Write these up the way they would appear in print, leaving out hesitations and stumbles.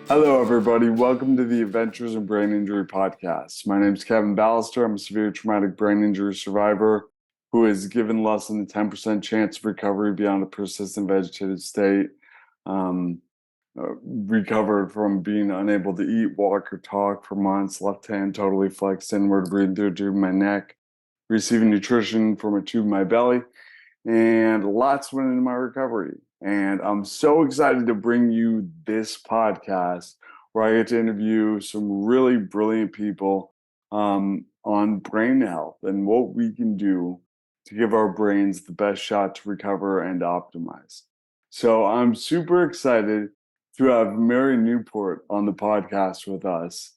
Hello, everybody. Welcome to the Adventures in Brain Injury podcast. My name is Kevin Ballister. I'm a severe traumatic brain injury survivor who is given less than a 10% chance of recovery beyond a persistent vegetative state. Recovered from being unable to eat, walk, or talk for months, left hand totally flexed inward, breathing through a tube in my neck, receiving nutrition from a tube in my belly, and lots went into my recovery. And I'm so excited to bring you this podcast where I get to interview some really brilliant people on brain health and what we can do to give our brains the best shot to recover and optimize. So I'm super excited to have Mary Newport on the podcast with us.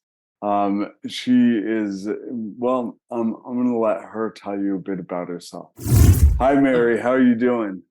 She is, well, I'm going to let her tell you a bit about herself. Hi, Mary. How are you doing?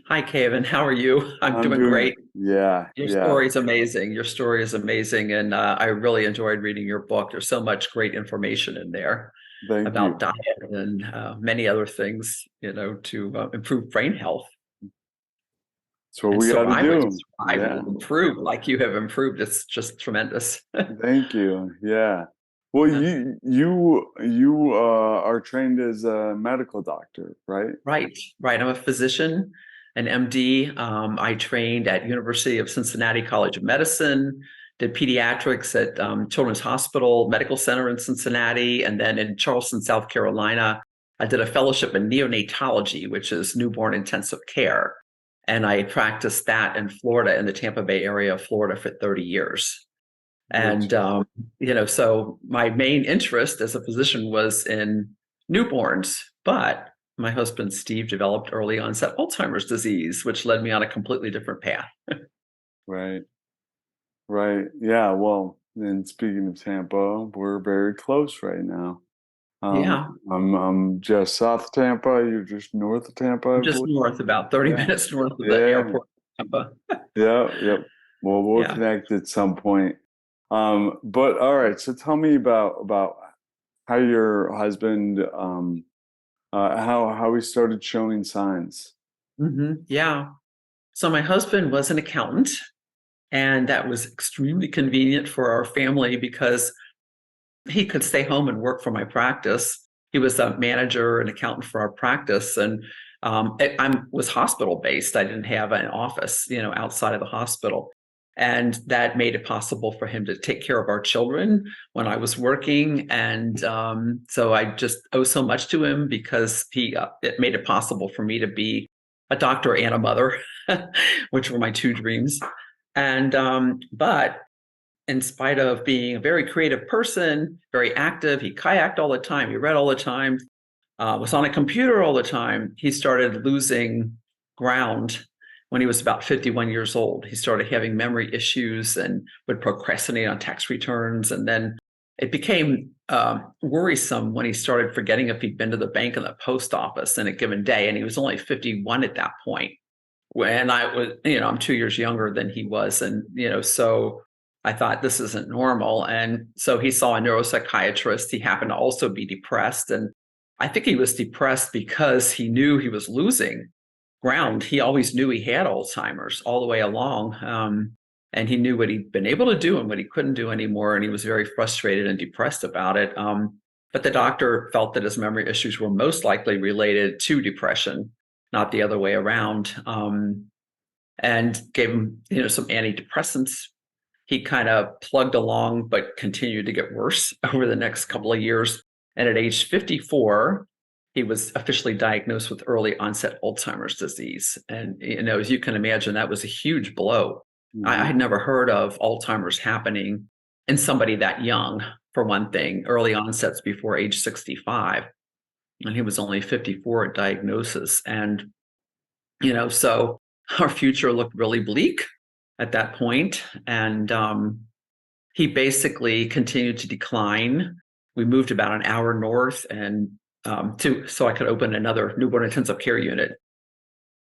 Hi, Kevin. How are you? I'm doing great. Yeah, Your yeah. story is amazing. Your story is amazing. And I really enjoyed reading your book. There's so much great information in there Thank about you. diet and many other things, to improve brain health That's what and we got to do. survival, Yeah. improve like you have improved. It's just tremendous. Thank you. Yeah. Well, Uh, you are trained as a medical doctor, right? Right, right. I'm a physician, an MD. I trained at University of Cincinnati College of Medicine, did pediatrics at Children's Hospital Medical Center in Cincinnati, and then in Charleston, South Carolina, I did a fellowship in neonatology, which is newborn intensive care. And I practiced that in Florida, in the Tampa Bay area of Florida for 30 years. Which, And, so my main interest as a physician was in newborns, but my husband, Steve, developed early onset Alzheimer's disease, which led me on a completely different path. right, right. Yeah. Well, and speaking of Tampa, we're very close right now. Yeah, I'm just south of Tampa. You're just north of Tampa, I'm I just believe. north, about 30 Yeah. minutes north of the Yeah. airport. Tampa. Yeah. Yep. Well, we'll Yeah. connect at some point. But all right. So tell me about how your husband, how he started showing signs. Yeah. So my husband was an accountant, and that was extremely convenient for our family because he could stay home and work for my practice. He was a manager and accountant for our practice, and I was hospital based. I didn't have an office, outside of the hospital, and that made it possible for him to take care of our children when I was working. And so I just owe so much to him because it made it possible for me to be a doctor and a mother, which were my two dreams. And but in spite of being a very creative person, very active, he kayaked all the time, he read all the time, was on a computer all the time. He started losing ground when he was about 51 years old. He started having memory issues and would procrastinate on tax returns. And then it became worrisome when he started forgetting if he'd been to the bank and the post office in a given day. And he was only 51 at that point. When I was, I'm 2 years younger than he was. And, so I thought this isn't normal. And so he saw a neuropsychiatrist. He happened to also be depressed. And I think he was depressed because he knew he was losing ground. He always knew he had Alzheimer's all the way along. And he knew what he'd been able to do and what he couldn't do anymore. And he was very frustrated and depressed about it. But the doctor felt that his memory issues were most likely related to depression, not the other way around, and gave him, some antidepressants. He kind of plugged along, but continued to get worse over the next couple of years. And at age 54, he was officially diagnosed with early onset Alzheimer's disease. And, as you can imagine, that was a huge blow. I had Mhm. never heard of Alzheimer's happening in somebody that young, for one thing. Early onsets before age 65. And he was only 54 at diagnosis. And, so our future looked really bleak at that point. And he basically continued to decline. We moved about an hour north and so I could open another newborn intensive care unit.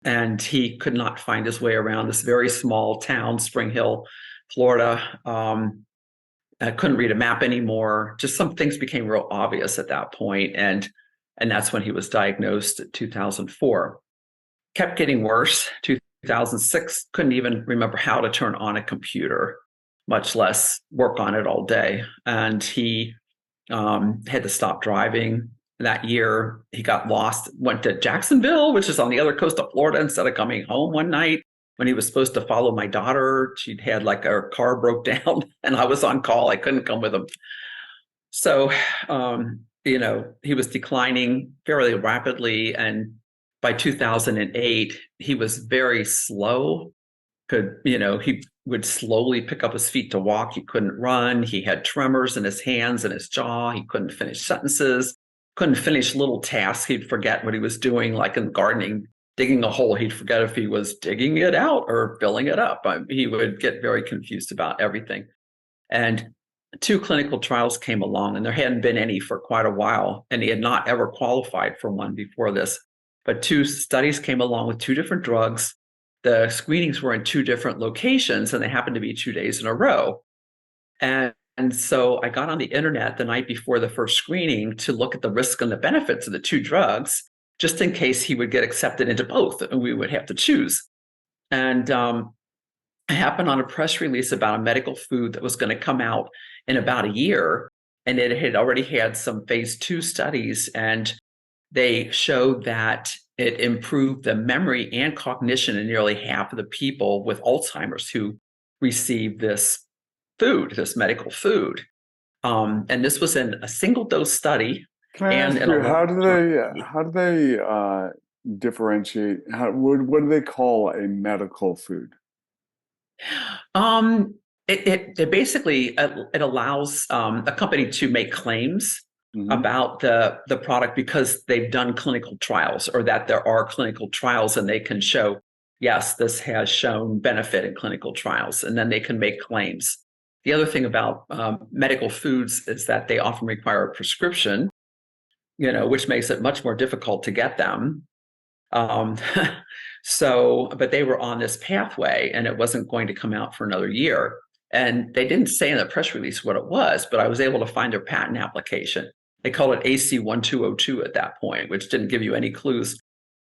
And he could not find his way around this very small town, Spring Hill, Florida. I couldn't read a map anymore. Just some things became real obvious at that point. And that's when he was diagnosed in 2004. Kept getting worse. 2006, couldn't even remember how to turn on a computer. much less work on it all day. And he had to stop driving that year. He got lost, went to Jacksonville, which is on the other coast of Florida, instead of coming home one night when he was supposed to follow my daughter. She'd had like her car broke down and I was on call. I couldn't come with him. So, he was declining fairly rapidly. And by 2008, he was very slow. He would slowly pick up his feet to walk. He couldn't run. He had tremors in his hands and his jaw. He couldn't finish sentences, couldn't finish little tasks. He'd forget what he was doing, like in gardening, digging a hole. He'd forget if he was digging it out or filling it up. He would get very confused about everything. And 2 clinical trials came along, and there hadn't been any for quite a while, and he had not ever qualified for one before this. But 2 studies came along with 2 different drugs. The screenings were in 2 different locations, and they happened to be 2 days in a row. And so I got on the internet the night before the first screening to look at the risk and the benefits of the 2 drugs, just in case he would get accepted into both, and we would have to choose. And I happened on a press release about a medical food that was going to come out in about a year, and it had already had some phase 2 studies, and they showed that it improved the memory and cognition in nearly half of the people with Alzheimer's who received this food, this medical food. And this was in a single dose study. Can I ask you, how do they differentiate? What do they call a medical food? It basically it allows a company to make claims about the product because they've done clinical trials, or that there are clinical trials, and they can show, yes, this has shown benefit in clinical trials, and then they can make claims. The other thing about medical foods is that they often require a prescription, which makes it much more difficult to get them. But they were on this pathway, and it wasn't going to come out for another year. And they didn't say in the press release what it was, but I was able to find their patent application. They called it AC1202 at that point, which didn't give you any clues.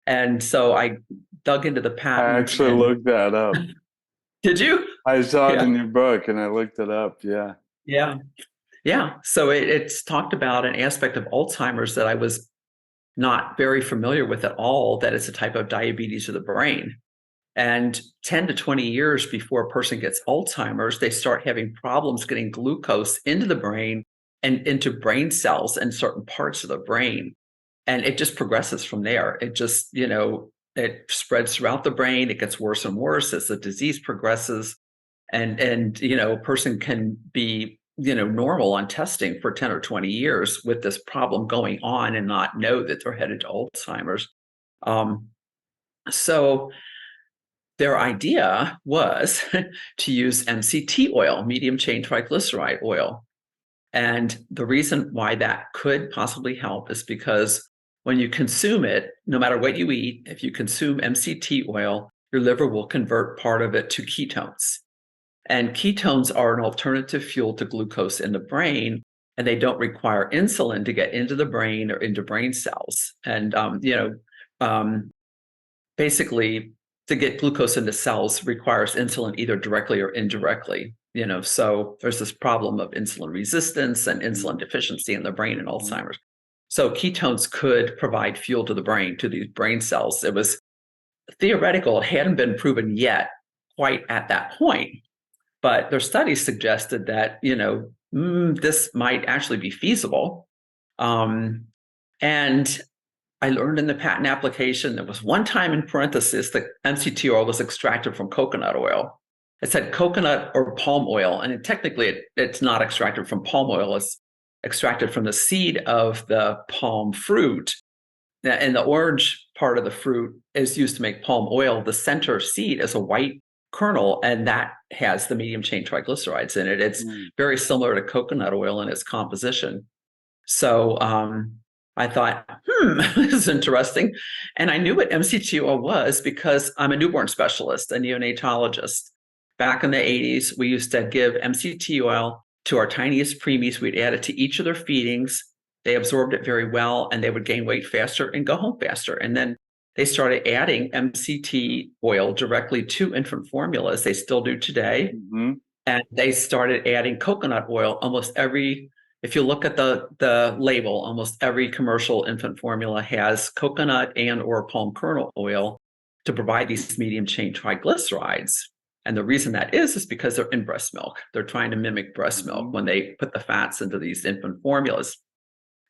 And so I dug into the patent. I actually looked that up. Did you? I saw it in your book and I looked it up. Yeah. Yeah. Yeah. So it's talked about an aspect of Alzheimer's that I was not very familiar with at all, that it's a type of diabetes of the brain. And 10 to 20 years before a person gets Alzheimer's, they start having problems getting glucose into the brain and into brain cells and certain parts of the brain. And it just progresses from there. It just, it spreads throughout the brain. It gets worse and worse as the disease progresses. And a person can be, normal on testing for 10 or 20 years with this problem going on and not know that they're headed to Alzheimer's. So their idea was to use MCT oil, medium chain triglyceride oil. And the reason why that could possibly help is because when you consume it, no matter what you eat, if you consume MCT oil, your liver will convert part of it to ketones. And ketones are an alternative fuel to glucose in the brain, and they don't require insulin to get into the brain or into brain cells. And, basically, to get glucose into cells requires insulin either directly or indirectly. So there's this problem of insulin resistance and insulin deficiency in the brain in Alzheimer's. So ketones could provide fuel to the brain, to these brain cells. It was theoretical. It hadn't been proven yet quite at that point. But their studies suggested that, this might actually be feasible. And I learned in the patent application, there was one time in parenthesis that MCT oil was extracted from coconut oil. It said coconut or palm oil, and technically it's not extracted from palm oil. It's extracted from the seed of the palm fruit. And the orange part of the fruit is used to make palm oil. The center seed is a white kernel, and that has the medium chain triglycerides in it. It's very similar to coconut oil in its composition. So I thought, this is interesting. And I knew what MCT oil was because I'm a newborn specialist, a neonatologist. Back in the 80s, we used to give MCT oil to our tiniest preemies. We'd add it to each of their feedings. They absorbed it very well, and they would gain weight faster and go home faster. And then they started adding MCT oil directly to infant formulas. They still do today. And they started adding coconut oil almost every, if you look at the label, almost every commercial infant formula has coconut and or palm kernel oil to provide these medium chain triglycerides. And the reason that is because they're in breast milk. They're trying to mimic breast milk when they put the fats into these infant formulas.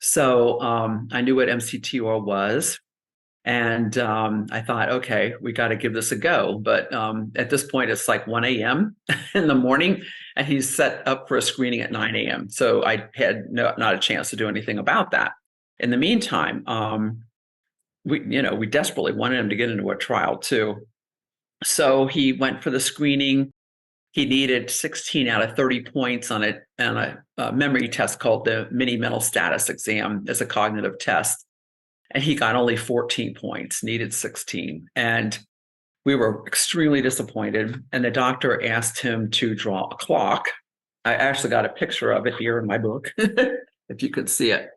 So I knew what MCT oil was. And I thought, okay, we got to give this a go. But at this point, it's like 1 a.m. in the morning, and he's set up for a screening at 9 a.m. So I had not a chance to do anything about that. In the meantime, we desperately wanted him to get into a trial too. So he went for the screening. He needed 16 out of 30 points on a memory test called the mini mental status exam as a cognitive test. And he got only 14 points, needed 16. And we were extremely disappointed. And the doctor asked him to draw a clock. I actually got a picture of it here in my book, if you could see it.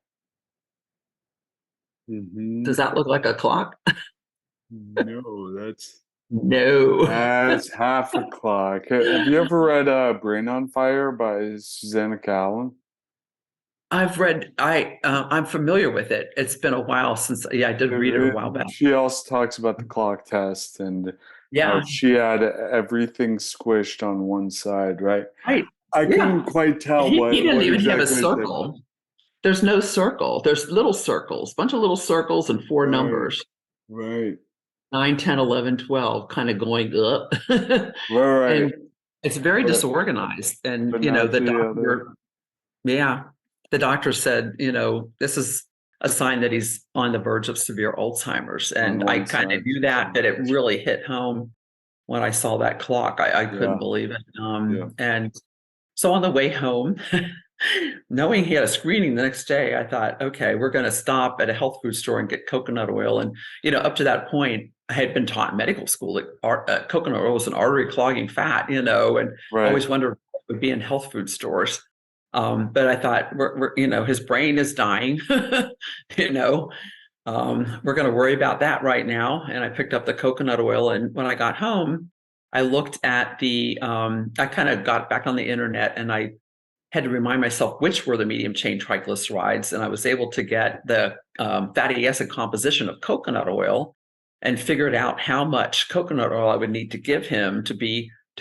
Does that look like a clock? No, No. that's half a clock. Have you ever read Brain on Fire by Susanna Callan? I'm familiar with it. It's been a while since, I did read it a while back. She also talks about the clock test and how Yeah, she had everything squished on one side, right? right. I Yeah. couldn't quite tell He what didn't even have a exactly it did. circle. There's no circle. There's little circles, bunch of little circles and four Right. numbers. Right. 9, 10, 11, 12, kind of going up. Right. And it's very disorganized. And, But the not the doctor, other. the doctor said, this is a sign that he's on the verge of severe Alzheimer's. And I kind of knew that it really hit home when I saw that clock. I couldn't believe it. And so on the way home, knowing he had a screening the next day, I thought, okay, we're going to stop at a health food store and get coconut oil. And, up to that point, I had been taught in medical school that coconut oil was an artery clogging fat, and always wondered what would be in health food stores. But I thought, his brain is dying, we're going to worry about that right now. And I picked up the coconut oil. And when I got home, I looked at I kind of got back on the internet and I had to remind myself which were the medium chain triglycerides. And I was able to get the fatty acid composition of coconut oil and figured out how much coconut oil I would need to give him to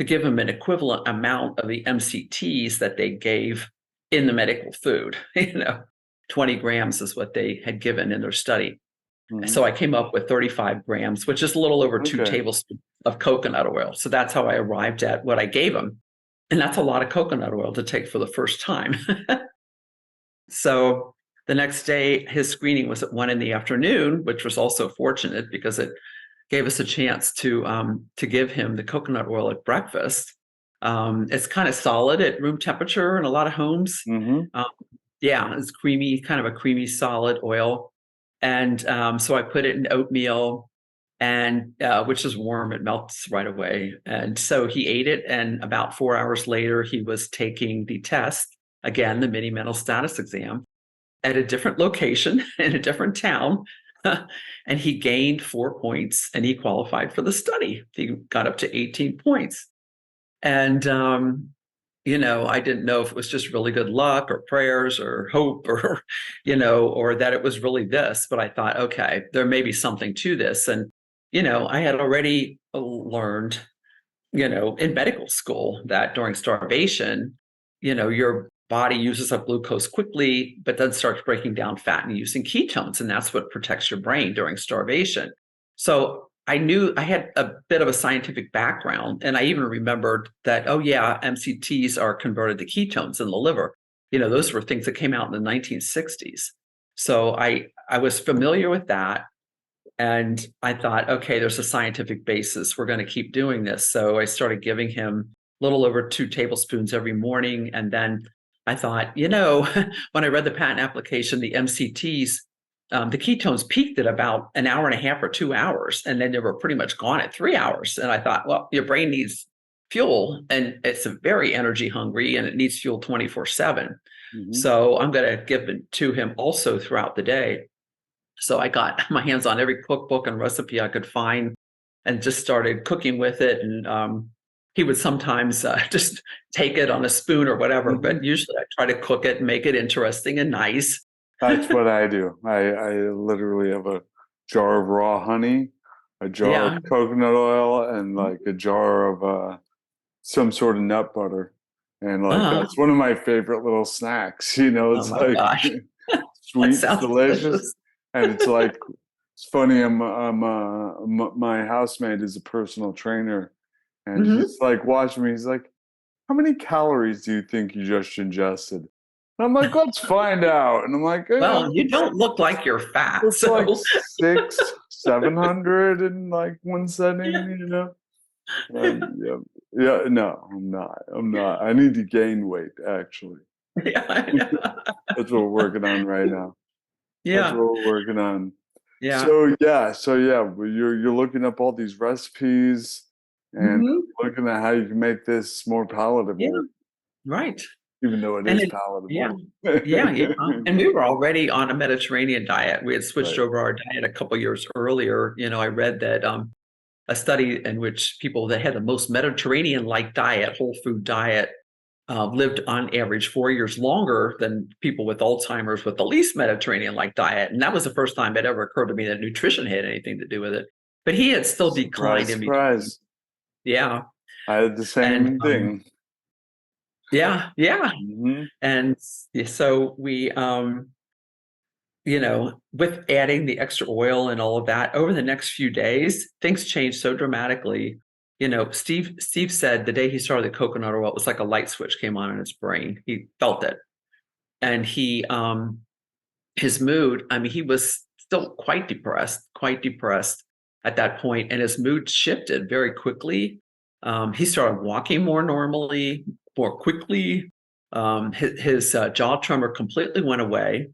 give him an equivalent amount of the MCTs that they gave in the medical food. 20 grams is what they had given in their study. So I came up with 35 grams, which is a little over 2 tablespoons of coconut oil. So that's how I arrived at what I gave him. And that's a lot of coconut oil to take for the first time. So the next day, his screening was at 1 p.m, which was also fortunate because it gave us a chance to give him the coconut oil at breakfast. It's kind of solid at room temperature in a lot of homes. It's creamy, kind of a creamy solid oil. And so I put it in oatmeal, and which is warm, it melts right away. And so he ate it, and about 4 hours later, he was taking the test, again, the mini mental status exam, at a different location in a different town. And he gained 4 points, and he qualified for the study. He got up to 18 points. And I didn't know if it was just really good luck or prayers or hope or, or that it was really this. But I thought, okay, there may be something to this. And, I had already learned, in medical school that during starvation, your body uses up glucose quickly, but then starts breaking down fat and using ketones. And that's what protects your brain during starvation. So I knew I had a bit of a scientific background, and I even remembered that, MCTs are converted to ketones in the liver. Those were things that came out in the 1960s. So I was familiar with that, and I thought, okay, there's a scientific basis. We're going to keep doing this. So I started giving him a little over 2 tablespoons every morning, and then I thought, when I read the patent application, the MCTs, the ketones peaked at about an hour and a half or 2 hours, and then they were pretty much gone at 3 hours. And I thought, well, your brain needs fuel, and it's very energy hungry, and it needs fuel 24/7. So I'm going to give it to him also throughout the day. So I got my hands on every cookbook and recipe I could find and just started cooking with it and he would sometimes just take it on a spoon or whatever, but usually I try to cook it and make it interesting and nice. That's what I do. I literally have a jar of raw honey, a jar of Yeah. coconut oil, and like a jar of some sort of nut butter. And like Uh, that's one of my favorite little snacks. oh It's my like gosh, that sweet, it's sounds delicious, delicious. and it's like it's funny. My housemate is a personal trainer, and Hmm. he's like watching me. He's like, "How many calories do you think you just ingested?" And I'm like, "Let's find out." And I'm like, Well, you don't look like you're fat, "It's like so 700 in like one setting, yeah, Yeah, yeah. No, I'm not. I'm not. I need to gain weight. Actually, yeah, I know. that's what we're working on right now. That's what Yeah, we're working on. yeah. So yeah, well, you're looking up all these recipes and Hmm. looking at how you can make this more Yeah, palatable, right. even though it And is it, yeah, palatable. yeah. And we were already on a Mediterranean diet. We had switched Right. over our diet a couple years earlier. I read that a study in which people that had the most Mediterranean-like diet, whole food diet, lived on average 4 years longer than people with Alzheimer's with the least Mediterranean-like diet. And that was the first time it ever occurred to me that nutrition had anything to do with it. But he had still declined Surprise, in between. surprise. Yeah. I had the And same thing. yeah, yeah. Hmm. And so we, with adding the extra oil and all of that over the next few days, things changed so dramatically. Steve said the day he started the coconut oil, it was like a light switch came on in his brain. He felt it. And his mood, I mean, he was still quite depressed at that point, and his mood shifted very quickly. He started walking more normally, more quickly. His jaw tremor completely went away.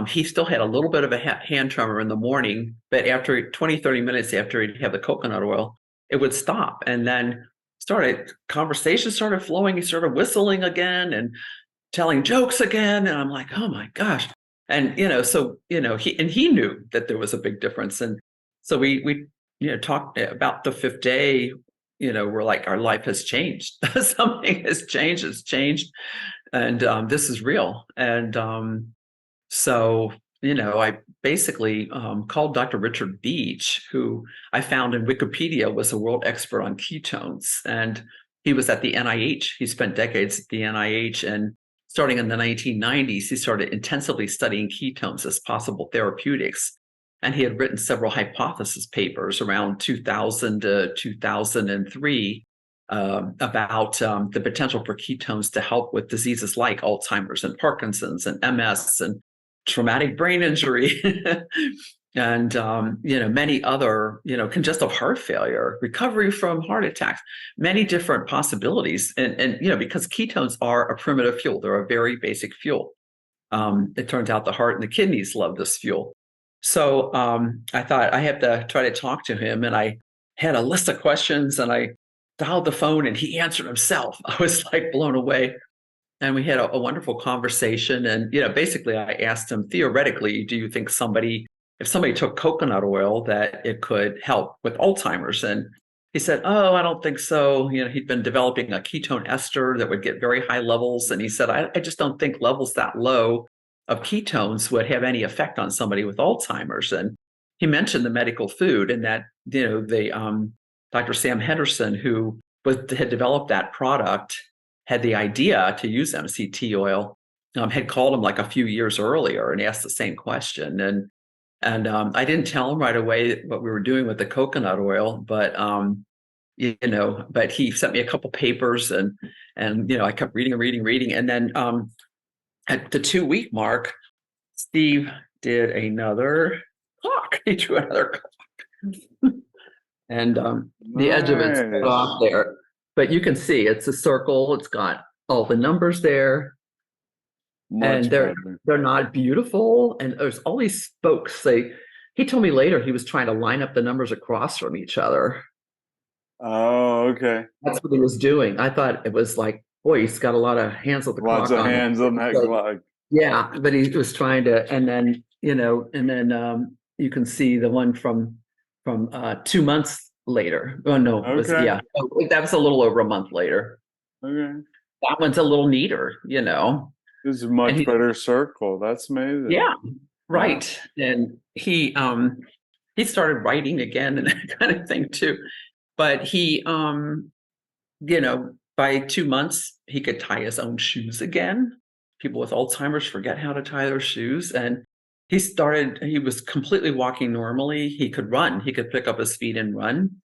He still had a little bit of a hand tremor in the morning, but after 20, 30 minutes after he'd have the coconut oil, it would stop. And then conversation started flowing. He started whistling again and telling jokes again. And I'm like, oh my gosh. And, he knew that there was a big difference. And so we talked about the fifth day, we're like, our life has changed. Something has changed. It's changed. And this is real. And so, I basically called Dr. Richard Beach, who I found in Wikipedia was a world expert on ketones. And he was at the NIH. He spent decades at the NIH. And starting in the 1990s, he started intensively studying ketones as possible therapeutics. And he had written several hypothesis papers around 2000 to 2003 about the potential for ketones to help with diseases like Alzheimer's and Parkinson's and MS and traumatic brain injury and many other congestive heart failure, recovery from heart attacks, many different possibilities. And because ketones are a primitive fuel, they're a very basic fuel. It turns out the heart and the kidneys love this fuel. So I thought I have to try to talk to him, and I had a list of questions, and I dialed the phone and he answered himself. I was like blown away. And we had a wonderful conversation. And, basically I asked him, theoretically, do you think if somebody took coconut oil, that it could help with Alzheimer's? And he said, oh, I don't think so. He'd been developing a ketone ester that would get very high levels. And he said, I just don't think levels that low of ketones would have any effect on somebody with Alzheimer's. And he mentioned the medical food, and that, Dr. Sam Henderson, who had developed that product, had the idea to use MCT oil, had called him like a few years earlier and asked the same question. And I didn't tell him right away what we were doing with the coconut oil, but but he sent me a couple papers, and I kept reading and reading, reading, and then at the 2 week mark, Steve did another clock. He drew another clock, and the edge of it's cut off Nice. there. But you can see it's a circle. It's got all the numbers there, and Much they're better. they're not beautiful. And there's all these spokes. He told me later he was trying to line up the numbers across from each other. Oh, okay. That's what he was doing. I thought it was like, boy, he's got a lot of hands with the Lots clock of on it. hands on that So, clock. yeah, but he was trying to, and then you can see the one from 2 months later. Oh no, Okay. that was a little over a month later. Okay. That one's a little neater, This is a and much he, better circle. That's amazing. yeah, Yeah. right. And he started writing again and that kind of thing too. But by 2 months, he could tie his own shoes again. People with Alzheimer's forget how to tie their shoes. And he was completely walking normally. He could run, he could pick up his feet and run.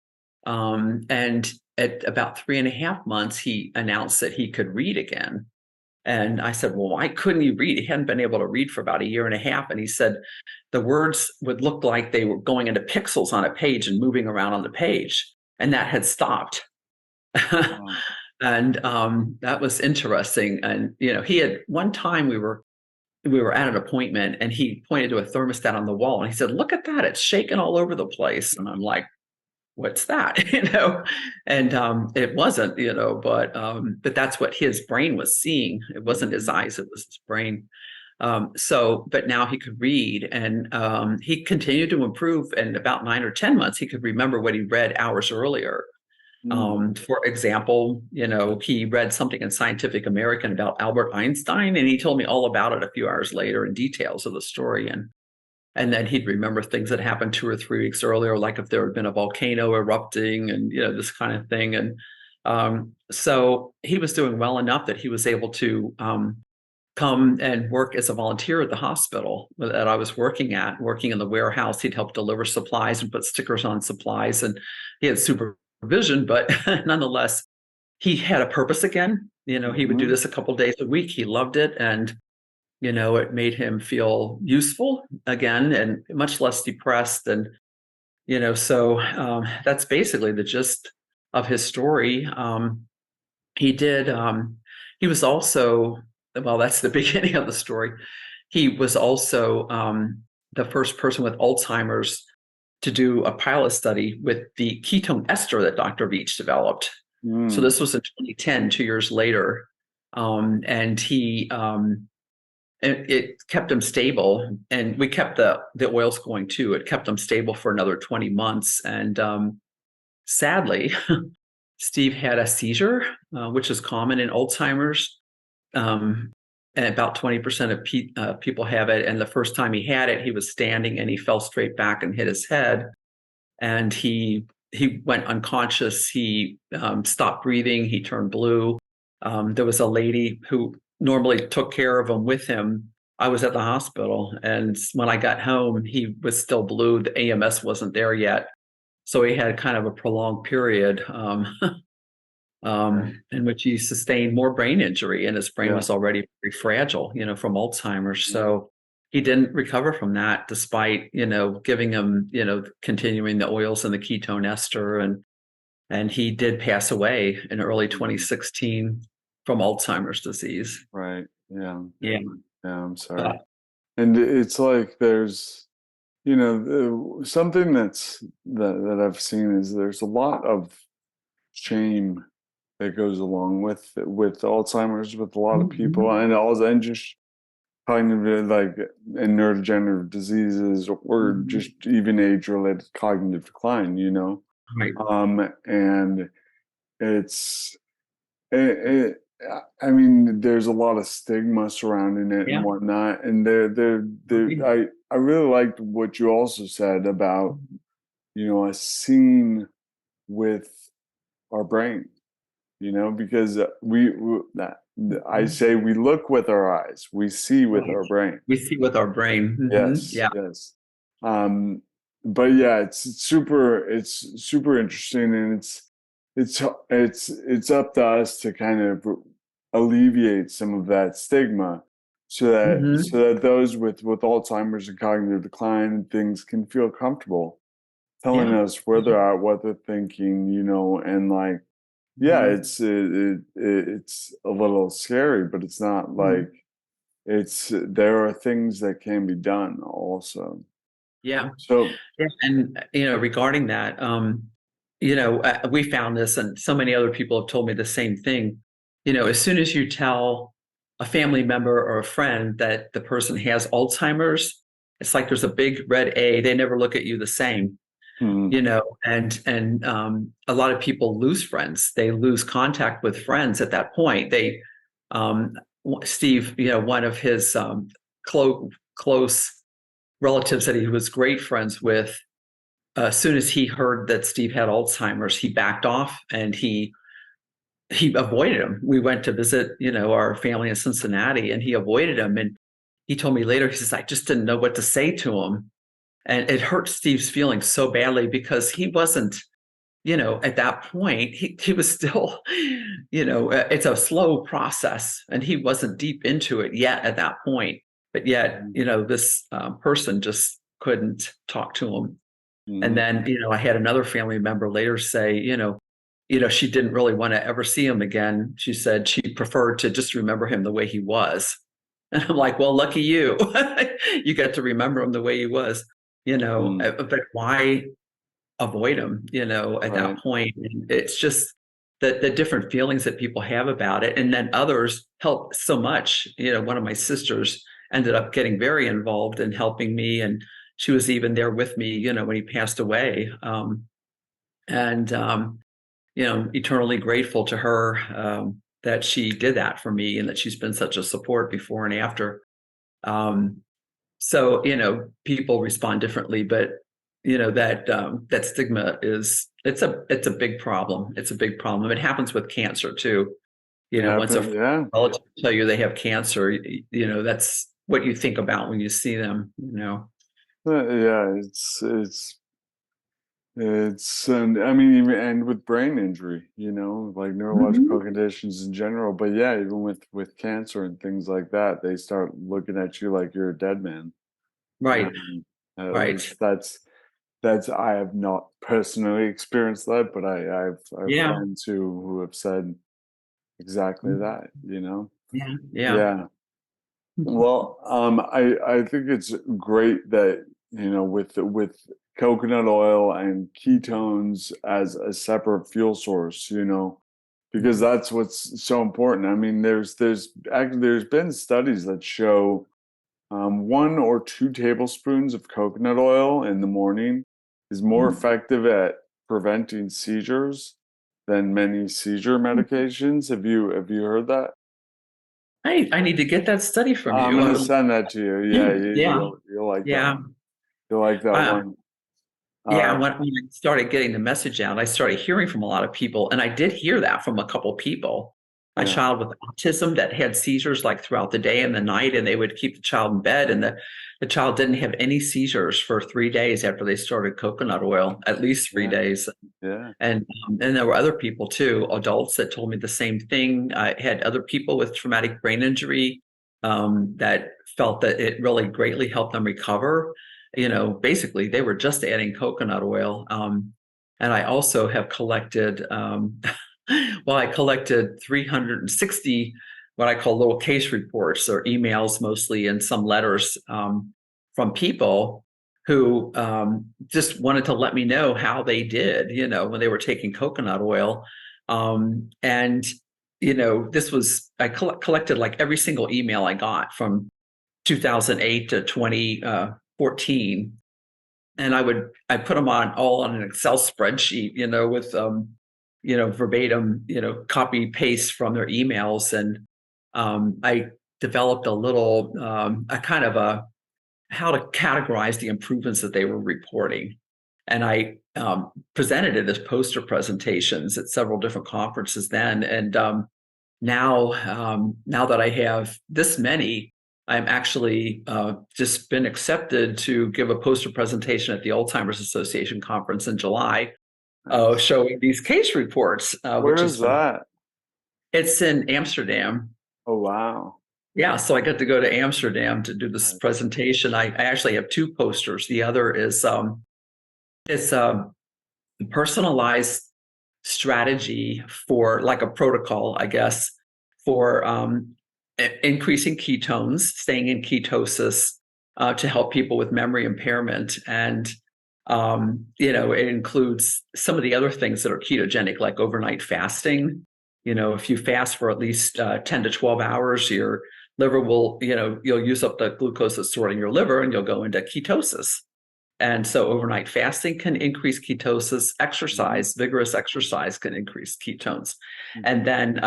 And at about 3.5 months, he announced that he could read again. And I said, well, why couldn't he read? He hadn't been able to read for about a year and a half. And he said the words would look like they were going into pixels on a page and moving around on the page. And that had stopped. Wow. And that was interesting. And he had one time we were at an appointment and he pointed to a thermostat on the wall and he said, "Look at that! It's shaking all over the place." And I'm like, "What's that?" And it wasn't, but that's what his brain was seeing. It wasn't his eyes; it was his brain. But now he could read, and he continued to improve. And about 9 or 10 months, he could remember what he read hours earlier. Mm. For example, he read something in Scientific American about Albert Einstein, and he told me all about it a few hours later in details of the story. And then he'd remember things that happened 2 or 3 weeks earlier, like if there had been a volcano erupting and this kind of thing. And so he was doing well enough that he was able to come and work as a volunteer at the hospital that I was working in the warehouse. He'd help deliver supplies and put stickers on supplies, and he had supervision, but nonetheless, he had a purpose again. He would do Mhm. this a couple days a week. He loved it, and it made him feel useful again and much less depressed. And so that's basically the gist of his story. He did. He was also, well, that's the beginning of the story. He was also the first person with Alzheimer's to do a pilot study with the ketone ester that Dr. Veach developed. So Mm. this was in 2010, 2 years later. And it kept him stable, and we kept the oils going too. It kept him stable for another 20 months. And sadly, Steve had a seizure, which is common in Alzheimer's. And about 20% of people have it. And the first time he had it, he was standing and he fell straight back and hit his head. And he went unconscious. He stopped breathing. He turned blue. There was a lady who normally took care of him with him. I was at the hospital, and when I got home, he was still blue. The AMS wasn't there yet. So he had kind of a prolonged period Yeah. in which he sustained more brain injury, and his brain Yeah. was already very fragile, from Alzheimer's. Yeah. So he didn't recover from that, despite giving him continuing the oils and the ketone ester, and he did pass away in early Mhm. 2016 from Alzheimer's disease. Right. Yeah. Yeah, Yeah. I'm sorry. but And it's like there's, something that I've seen is there's a lot of shame that goes along with Alzheimer's with a lot of people, Mhm. and just cognitive and neurodegenerative diseases, or Mhm. just even age-related cognitive decline. Right. And it's it, I mean, there's a lot of stigma surrounding it and Yeah. whatnot, and I really liked what you also said about a scene with our brain, because I Mhm. say we look with our eyes, we see with Right. our brain. We see with our brain. Yes, Yeah. yes. Um, but yeah, it's super interesting, and it's up to us to kind of alleviate some of that stigma, so that Hmm. so that those with Alzheimer's and cognitive decline and things can feel comfortable telling Yeah. us where they're at, what they're thinking, and like, yeah, Mhm. it's a little scary, but it's not Mhm. like there are things that can be done also. Yeah. So, Yeah. And regarding that, we found this, and so many other people have told me the same thing. As soon as you tell a family member or a friend that the person has Alzheimer's, it's like there's a big red A. They never look at you the same. Mm. And a lot of people lose friends. They lose contact with friends at that point. Um, Steve, one of his close relatives that he was great friends with, as soon as he heard that Steve had Alzheimer's, he backed off and he avoided him. We went to visit, our family in Cincinnati, and he avoided him. And he told me later, he says, I just didn't know what to say to him. And it hurt Steve's feelings so badly because he wasn't, at that point, he was still, it's a slow process and he wasn't deep into it yet at that point. But yet, this person just couldn't talk to him. And Mm. then, I had another family member later say, she didn't really want to ever see him again. She said she preferred to just remember him the way he was. And I'm like, well, lucky you. You get to remember him the way he was, Mm. but why avoid him, at that Right. point? And it's just the different feelings that people have about it. And then others help so much. One of my sisters ended up getting very involved in helping me. And she was even there with me, when he passed away. And eternally grateful to her that she did that for me and that she's been such a support before and after. Um, so, people respond differently, but that stigma it's a big problem. It's a big problem. It happens with cancer too. Once a Yeah. relative tell you they have cancer, that's what you think about when you see them. Yeah. It's and I mean even and with brain injury, like neurological Mhm. conditions in general. But yeah, even with cancer and things like that, they start looking at you like you're a dead man. Right, Um, at right. least that's I have not personally experienced that, but I've Yeah. friends who have said exactly Mhm. that. Yeah. Yeah. Yeah. Well, I think it's great that with coconut oil and ketones as a separate fuel source, because that's what's so important. I mean, there's been studies that show 1 or 2 tablespoons of coconut oil in the morning is more Mhm. effective at preventing seizures than many seizure medications. Have you heard that? I need to get that study from I'm you. gonna send that to you. Yeah, Yeah. you'll like that Yeah. one. You'll like that Uh, one. yeah. Uh, When I started getting the message out, I started hearing from a lot of people, and I did hear that from a couple people. A yeah, child with autism that had seizures like throughout the day and the night, and they would keep the child in bed, and the child didn't have any seizures for 3 days after they started coconut oil, at least three yeah, days. yeah, And there were other people too, adults that told me the same thing. I had other people with traumatic brain injury that felt that it really greatly helped them recover. Basically, they were just adding coconut oil. And I also have collected, I collected 360 what I call little case reports or emails mostly and some letters from people who just wanted to let me know how they did, when they were taking coconut oil. And, I collected like every single email I got from 2008 to 2014. And I put them all on an Excel spreadsheet, with, verbatim, copy paste from their emails. And I developed a kind of a, how to categorize the improvements that they were reporting. And I presented it as poster presentations at several different conferences then. And now that I have this many, I'm actually just been accepted to give a poster presentation at the Alzheimer's Association conference in July, nice. showing these case reports, which Where has is been, that? it's in Amsterdam. Oh wow. Yeah, so I got to go to Amsterdam to do this Nice. presentation. I actually have two posters. The other is it's a personalized strategy for like a protocol, I guess, for increasing ketones, staying in ketosis to help people with memory impairment. And it includes some of the other things that are ketogenic, like overnight fasting. If you fast for at least 10 to 12 hours, your liver will, you'll use up the glucose that's stored in your liver and you'll go into ketosis. And so overnight fasting can increase ketosis. Exercise, vigorous exercise can increase ketones. And then,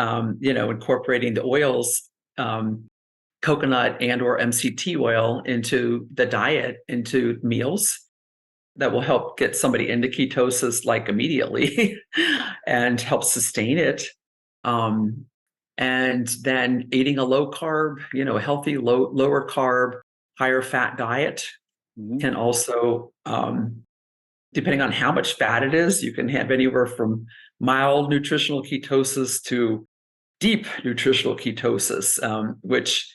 incorporating the oils, coconut and or MCT oil into the diet, into meals, that will help get somebody into ketosis like immediately and help sustain it. And then eating a low carb, a healthy, lower carb, higher fat diet can also, depending on how much fat it is, you can have anywhere from mild nutritional ketosis to deep nutritional ketosis, which,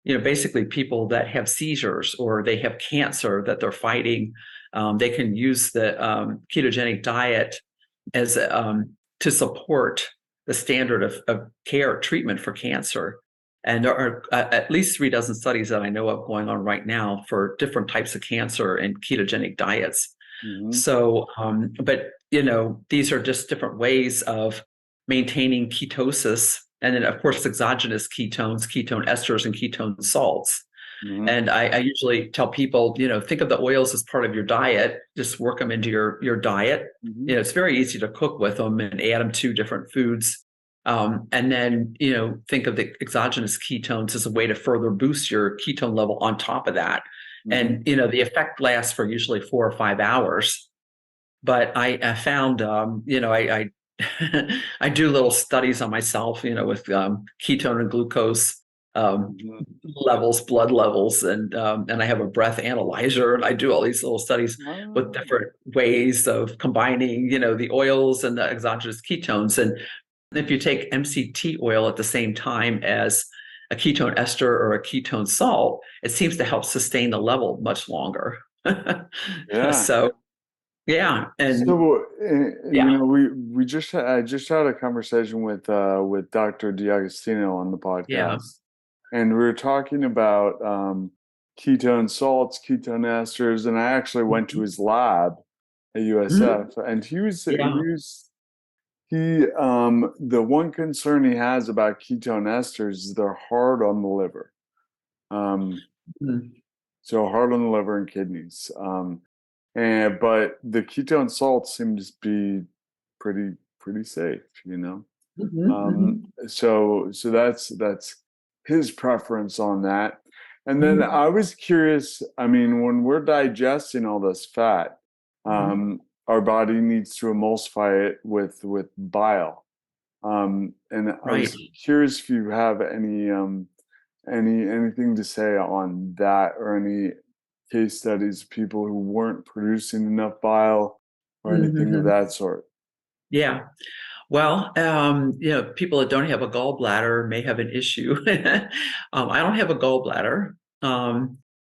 basically people that have seizures or they have cancer that they're fighting, they can use the ketogenic diet as to support the standard of care treatment for cancer. And there are at least 3 dozen studies that I know of going on right now for different types of cancer and ketogenic diets. So, but these are just different ways of maintaining ketosis. And then, of course, exogenous ketones, ketone esters, and ketone salts. And I usually tell people, think of the oils as part of your diet. Just work them into your diet. It's very easy to cook with them and add them to different foods. And then, think of the exogenous ketones as a way to further boost your ketone level on top of that. And, the effect lasts for usually 4 or 5 hours. But I found, I I do little studies on myself, with ketone and glucose levels, blood levels, and I have a breath analyzer, and I do all these little studies with different ways of combining, the oils and the exogenous ketones. And if you take MCT oil at the same time as a ketone ester or a ketone salt, it seems to help sustain the level much longer. Yeah. So, yeah. And so, we I just had a conversation with Dr. D'Agostino on the podcast, and we were talking about ketone salts, ketone esters, and I actually went to his lab at USF, and the one concern he has about ketone esters is they're hard on the liver. So hard on the liver and kidneys. But the ketone salts seem to be pretty safe, So that's his preference on that. And then I was curious, when we're digesting all this fat, our body needs to emulsify it with bile. And I was curious if you have anything to say on that, or any case studies, people who weren't producing enough bile or anything of that sort. Yeah. Well, people that don't have a gallbladder may have an issue. I don't have a gallbladder.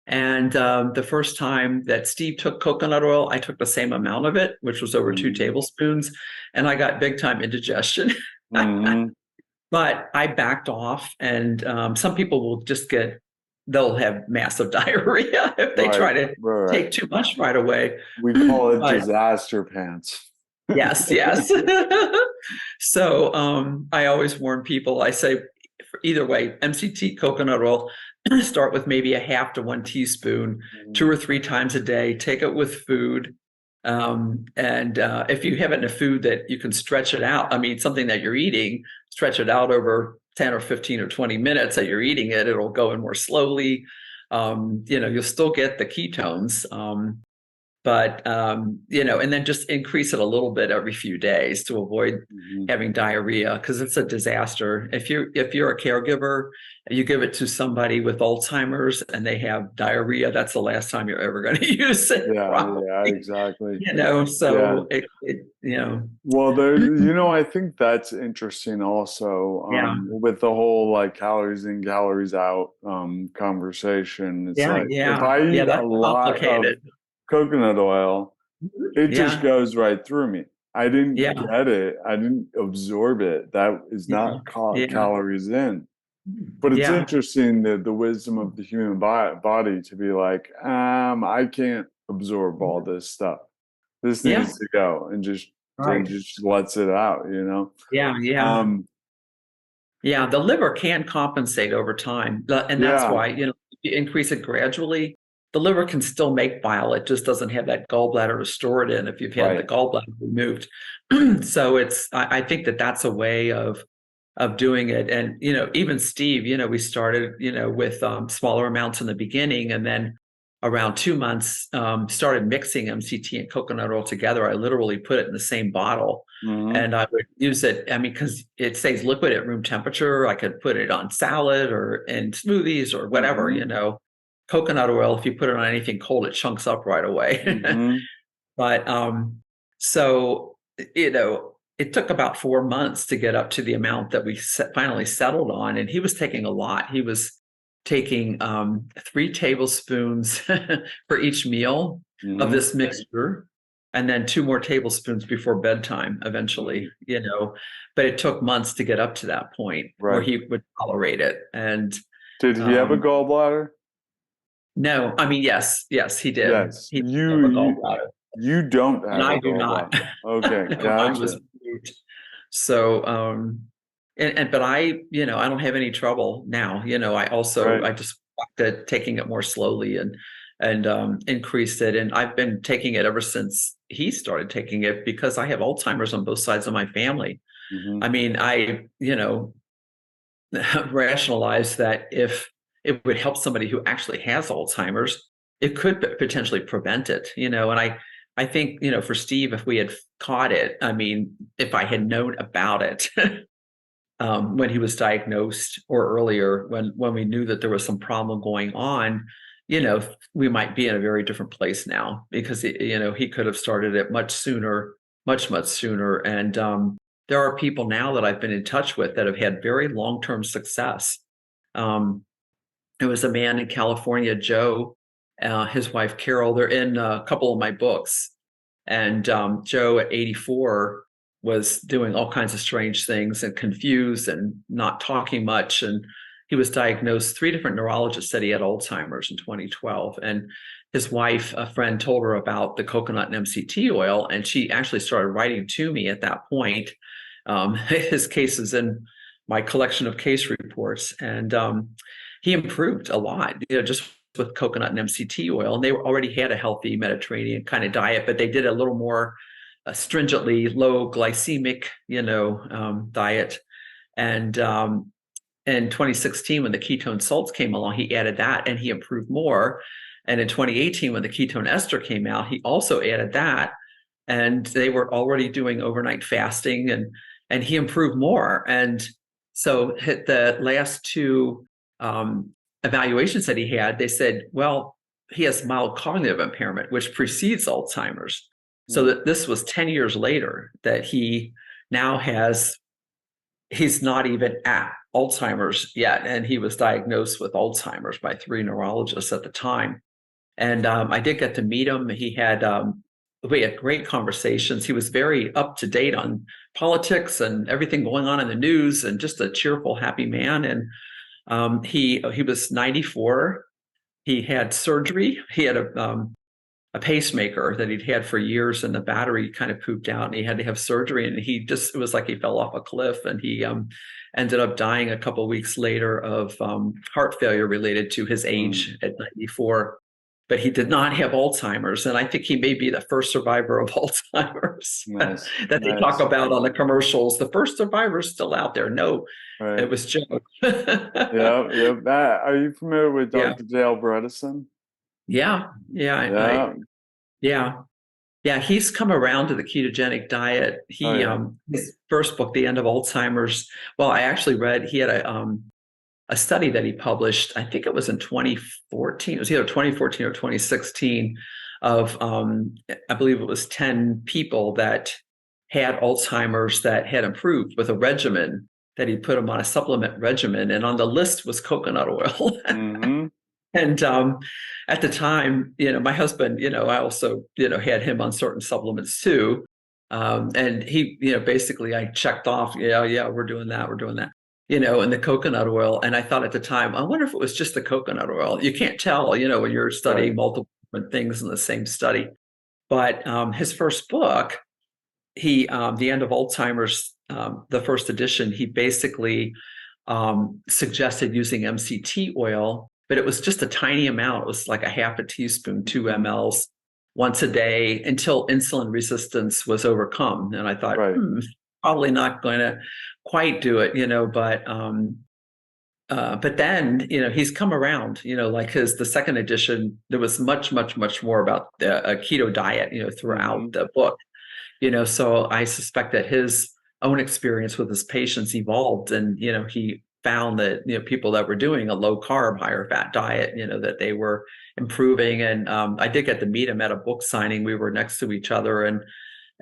And the first time that Steve took coconut oil, I took the same amount of it, which was over 2 tablespoons, and I got big time indigestion. But I backed off, and some people will they'll have massive diarrhea if they try to take too much right away. We call it disaster pants. Yes. So I always warn people, I say, either way, MCT coconut oil, start with maybe a half to 1 teaspoon, 2 or 3 times a day, take it with food. And if you have it in a food that you can stretch it out, something that you're eating, stretch it out over 10 or 15 or 20 minutes that you're eating it, it'll go in more slowly. You'll still get the ketones. But, and then just increase it a little bit every few days to avoid having diarrhea, because it's a disaster. If you're a caregiver, you give it to somebody with Alzheimer's and they have diarrhea, that's the last time you're ever going to use it. Yeah, exactly. So Well, there, I think that's interesting also, with the whole calories in, calories out conversation. It's if I eat a lot of coconut oil, it just goes right through me. I didn't get it. I didn't absorb it. That is not calories in. But it's interesting that the wisdom of the human body to be like, I can't absorb all this stuff. This needs to go, and just lets it out, Yeah, the liver can compensate over time. And that's why, you increase it gradually. the liver can still make bile. It just doesn't have that gallbladder to store it in if you've had the Right. gallbladder removed. So I think that that's a way of doing it. And, even Steve, we started, with smaller amounts in the beginning. And then around 2 months, started mixing MCT and coconut oil together. I literally put it in the same bottle. Mm-hmm. And I would use it, I mean, because it stays liquid at room temperature. I could put it on salad or in smoothies or whatever, Mm-hmm. Coconut oil, if you put it on anything cold, it chunks up right away. Mm-hmm. But so, it took about 4 months to get up to the amount that we finally settled on. And he was taking a lot. He was taking 3 tablespoons for each meal of Mm-hmm. this mixture, and then 2 more tablespoons before bedtime eventually, but it took months to get up to that point where Right. he would tolerate it. And Did he have a um, gallbladder? no, I mean, yes, he did. Yes. He did You have a you gallbladder, you don't and have a I do not. gallbladder. Okay, No, mine was gotcha. removed. So, but I don't have any trouble now. Right. I just started taking it more slowly and increased it. And I've been taking it ever since he started taking it because I have Alzheimer's on both sides of my family. Mm-hmm. I mean, rationalized that if it would help somebody who actually has Alzheimer's, it could potentially prevent it, and I think, for Steve, if we had caught it, I mean, if I had known about it when he was diagnosed or earlier, when we knew that there was some problem going on, we might be in a very different place now because, he could have started it much sooner, much sooner. And there are people now that I've been in touch with that have had very long-term success. Um, it was a man in California, Joe, his wife, Carol. They're in a couple of my books. And Joe at 84 was doing all kinds of strange things and confused and not talking much. And he was diagnosed. 3 different neurologists said he had Alzheimer's in 2012. And his wife, a friend, told her about the coconut and MCT oil. And she actually started writing to me at that point. His cases in my collection of case reports. And he improved a lot, just with coconut and MCT oil. And they already had a healthy Mediterranean kind of diet, but they did a little more stringently low glycemic, diet. And in 2016, when the ketone salts came along, he added that and he improved more. And in 2018, when the ketone ester came out, he also added that. And they were already doing overnight fasting, and he improved more. And so hit the last 2 evaluations that he had, they said, well, he has mild cognitive impairment, which precedes Alzheimer's. So that this was 10 years later that he now he's not even at Alzheimer's yet. And he was diagnosed with Alzheimer's by 3 neurologists at the time. And I did get to meet him. We had great conversations. He was very up to date on politics and everything going on in the news, and just a cheerful, happy man. And he was 94. He had surgery. He had a pacemaker that he'd had for years, and the battery kind of pooped out, and he had to have surgery. And it was like he fell off a cliff, and he ended up dying a couple of weeks later of heart failure related to his age at 94. But he did not have Alzheimer's. And I think he may be the first survivor of Alzheimer's Nice. that they talk about on the commercials. The first survivor is still out there. No, Right. it was Joe. Yep. Are you familiar with Yeah. Dr. Dale Bredesen? Yeah. Yeah. Yeah. He's come around to the ketogenic diet. His first book, The End of Alzheimer's. Well, I actually read, he had a study that he published, I think it was in 2014. It was either 2014 or 2016 of, I believe it was 10 people that had Alzheimer's that had improved with a regimen that he put them on a supplement regimen. And on the list was coconut oil. Mm-hmm. And at the time, my husband, I also, had him on certain supplements too. And he, basically I checked off, yeah, we're doing that. And the coconut oil. And I thought at the time, I wonder if it was just the coconut oil. You can't tell, when you're studying multiple different things in the same study. But his first book, The End of Alzheimer's, the first edition, he basically suggested using MCT oil but it was just a tiny amount. It was like a half a teaspoon, 2 mLs once a day until insulin resistance was overcome. And I thought, Right. probably not going to quite do it, but then, he's come around, like the second edition, there was much, much, much more about the keto diet, throughout the book, so I suspect that his own experience with his patients evolved, and, he found that, people that were doing a low carb, higher fat diet, that they were improving. And I did get to meet him at a book signing. We were next to each other,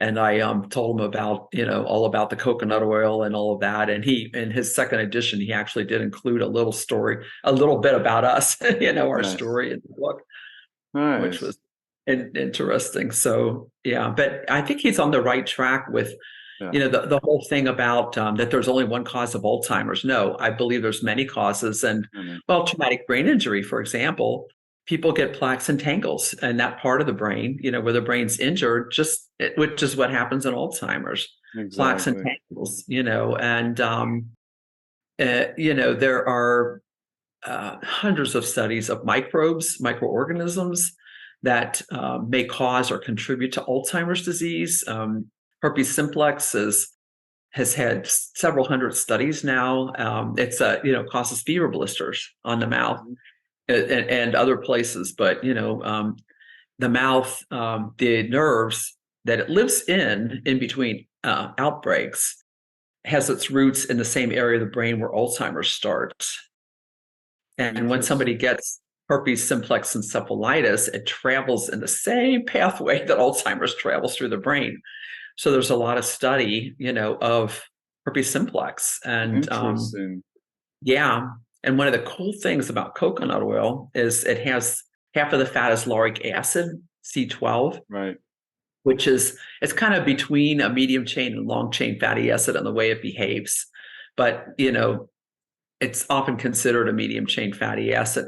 and I told him about, all about the coconut oil and all of that. And he, in his second edition, he actually did include a little story, a little bit about us, our Nice. story in the book, which Nice. was interesting. So, yeah, but I think he's on the right track with, Yeah. the whole thing about that there's only one cause of Alzheimer's. No, I believe there's many causes. And, I know. well, traumatic brain injury, for example, people get plaques and tangles in that part of the brain, where the brain's injured, which is what happens in Alzheimer's. Plaques and Exactly. tangles, and there are hundreds of studies of microorganisms that may cause or contribute to Alzheimer's disease. Herpes simplex has had several hundred studies now. It's causes fever blisters on the mouth and other places, but the mouth, the nerves that it lives in between outbreaks, has its roots in the same area of the brain where Alzheimer's starts. And when somebody Interesting. gets herpes simplex encephalitis, it travels in the same pathway that Alzheimer's travels through the brain. So there's a lot of study, of herpes simplex. And Interesting. yeah. And one of the cool things about coconut oil is it has half of the fat is lauric acid, C12, Right. which it's kind of between a medium chain and long chain fatty acid in the way it behaves. But, it's often considered a medium chain fatty acid,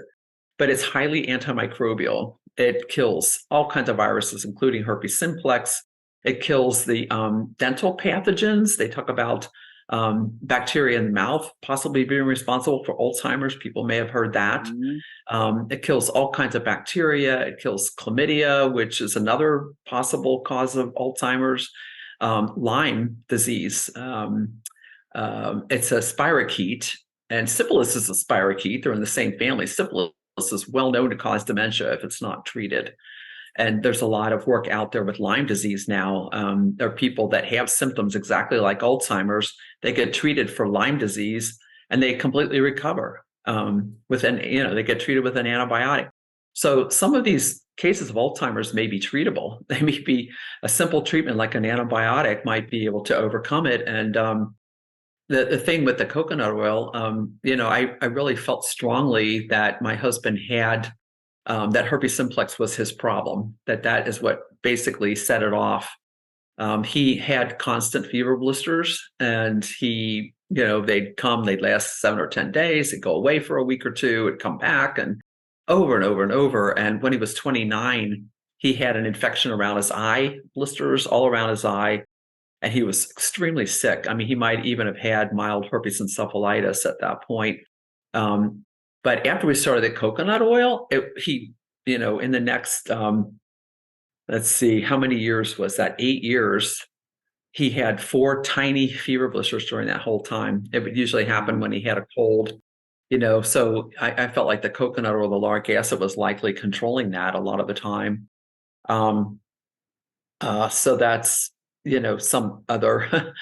but it's highly antimicrobial. It kills all kinds of viruses, including herpes simplex. It kills the dental pathogens. They talk about bacteria in the mouth possibly being responsible for Alzheimer's. People may have heard that. It kills all kinds of bacteria. It kills chlamydia, which is another possible cause of Alzheimer's. Lyme disease. It's a spirochete, and syphilis is a spirochete. They're in the same family. Syphilis is well known to cause dementia if it's not treated. And there's a lot of work out there with Lyme disease now. There are people that have symptoms exactly like Alzheimer's. They get treated for Lyme disease and they completely recover. They get treated with an antibiotic. So some of these cases of Alzheimer's may be treatable. They may be a simple treatment like an antibiotic might be able to overcome it. And the thing with the coconut oil, I really felt strongly that my husband had that herpes simplex was his problem, that is what basically set it off. He had constant fever blisters, and they'd last 7 or 10 days, they'd go away for a week or two, it'd come back, and over and over and over. And when he was 29, he had an infection around his eye, blisters all around his eye, and he was extremely sick. I mean, he might even have had mild herpes encephalitis at that point. But after we started the coconut oil, in the next, let's see, how many years was that? 8 years. He had 4 tiny fever blisters during that whole time. It would usually happen when he had a cold, so I felt like the coconut oil, the lauric acid was likely controlling that a lot of the time. So that's, some other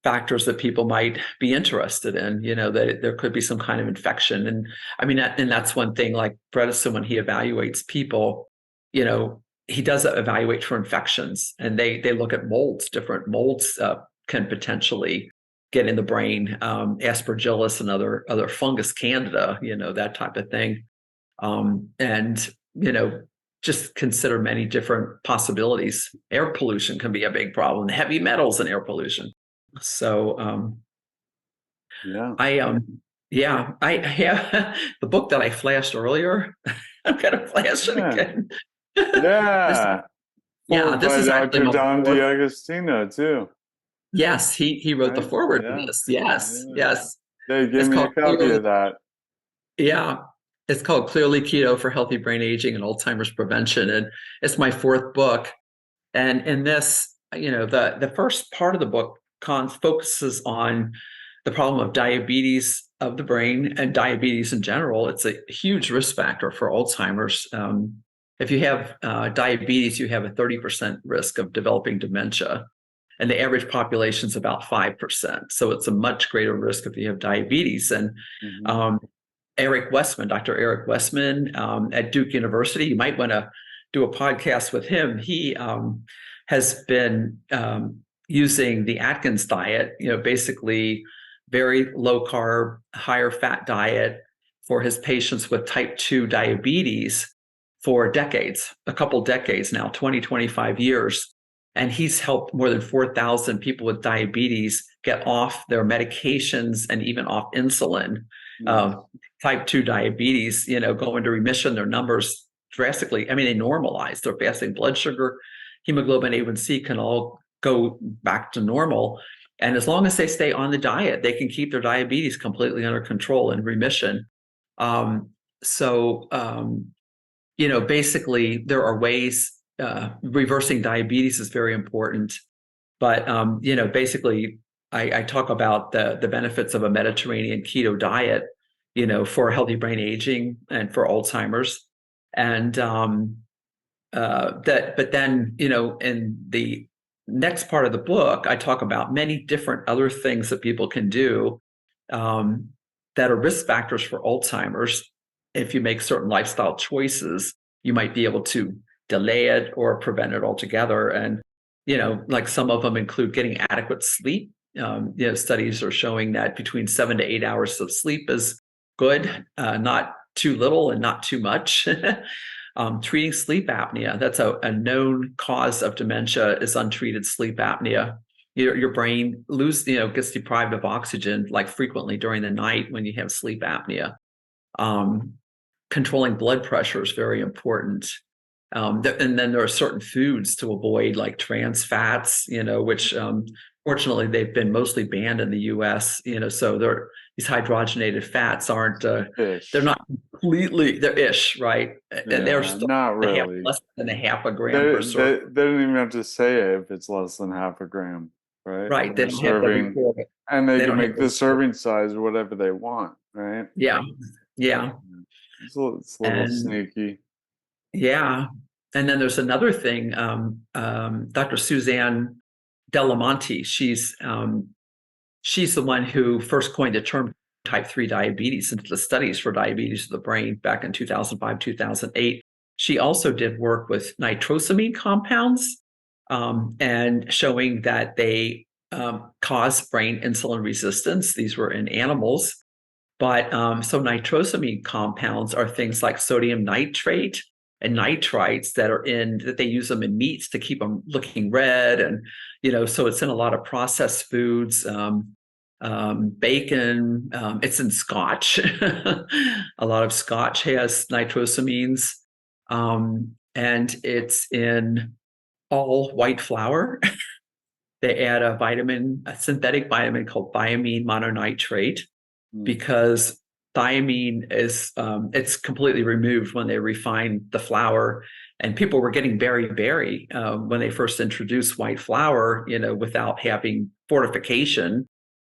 factors that people might be interested in, that there could be some kind of infection. And I mean, and that's one thing, like Bredesen, when he evaluates people, he does evaluate for infections, and they look at molds. Different molds can potentially get in the brain, aspergillus and other fungus candida, that type of thing. And, just consider many different possibilities. Air pollution can be a big problem, heavy metals and air pollution. So Yeah. I have the book that I flashed earlier. I'm gonna flash it again. Yeah. This By is actually Dr. my Don fourth. D'Agostino too. Yes, he wrote the Right? foreword to Yeah. this. Yes, Yeah. yes. They gave It's me a called copy of that. Yeah. It's called Clearly Keto for Healthy Brain Aging and Alzheimer's Prevention. And it's my fourth book. And in this, the first part of the book focuses on the problem of diabetes of the brain and diabetes in general. It's a huge risk factor for Alzheimer's. If you have diabetes, you have a 30% risk of developing dementia. And the average population is about 5%. So it's a much greater risk if you have diabetes. And Dr. Eric Westman at Duke University, you might want to do a podcast with him. He has been using the Atkins diet, basically very low carb, higher fat diet for his patients with type 2 diabetes for decades, a couple decades now, 20, 25 years. And he's helped more than 4,000 people with diabetes get off their medications and even off insulin. Type 2 diabetes, go into remission, their numbers drastically, I mean, they normalize their fasting blood sugar, hemoglobin A1C can all go back to normal. And as long as they stay on the diet, they can keep their diabetes completely under control and remission. Basically there are ways, reversing diabetes is very important. But, basically I talk about the benefits of a Mediterranean keto diet, for healthy brain aging and for Alzheimer's. And but then, in the next part of the book, I talk about many different other things that people can do that are risk factors for Alzheimer's. If you make certain lifestyle choices, you might be able to delay it or prevent it altogether. And, like some of them include getting adequate sleep. Studies are showing that between 7 to 8 hours of sleep is good, not too little and not too much. Treating sleep apnea, that's a known cause of dementia, is untreated sleep apnea. Your brain gets deprived of oxygen like frequently during the night when you have sleep apnea. Controlling blood pressure is very important. And then there are certain foods to avoid, like trans fats, which fortunately they've been mostly banned in the US, so these hydrogenated fats aren't, they're not completely, they're ish, right? And they're still, not they have really. less than a half a gram per serving. They don't even have to say it if it's less than half a gram, right? Right. They They're don't have to serving, report it. and they They can don't have make to the report serving size whatever they want, right? it. Yeah. Yeah. It's a little And sneaky. yeah. And then there's another thing, Dr. Suzanne Delamonte, she's the one who first coined the term type 3 diabetes into the studies for diabetes of the brain back in 2005, 2008. She also did work with nitrosamine compounds and showing that they cause brain insulin resistance. These were in animals. But so nitrosamine compounds are things like sodium nitrate and nitrites that they use them in meats to keep them looking red. And, so it's in a lot of processed foods, bacon, it's in scotch. A lot of scotch has nitrosamines, and it's in all white flour. They add a synthetic vitamin called thiamine mononitrate, because thiamine is it's completely removed when they refine the flour. And people were getting berry when they first introduced white flour, without having fortification,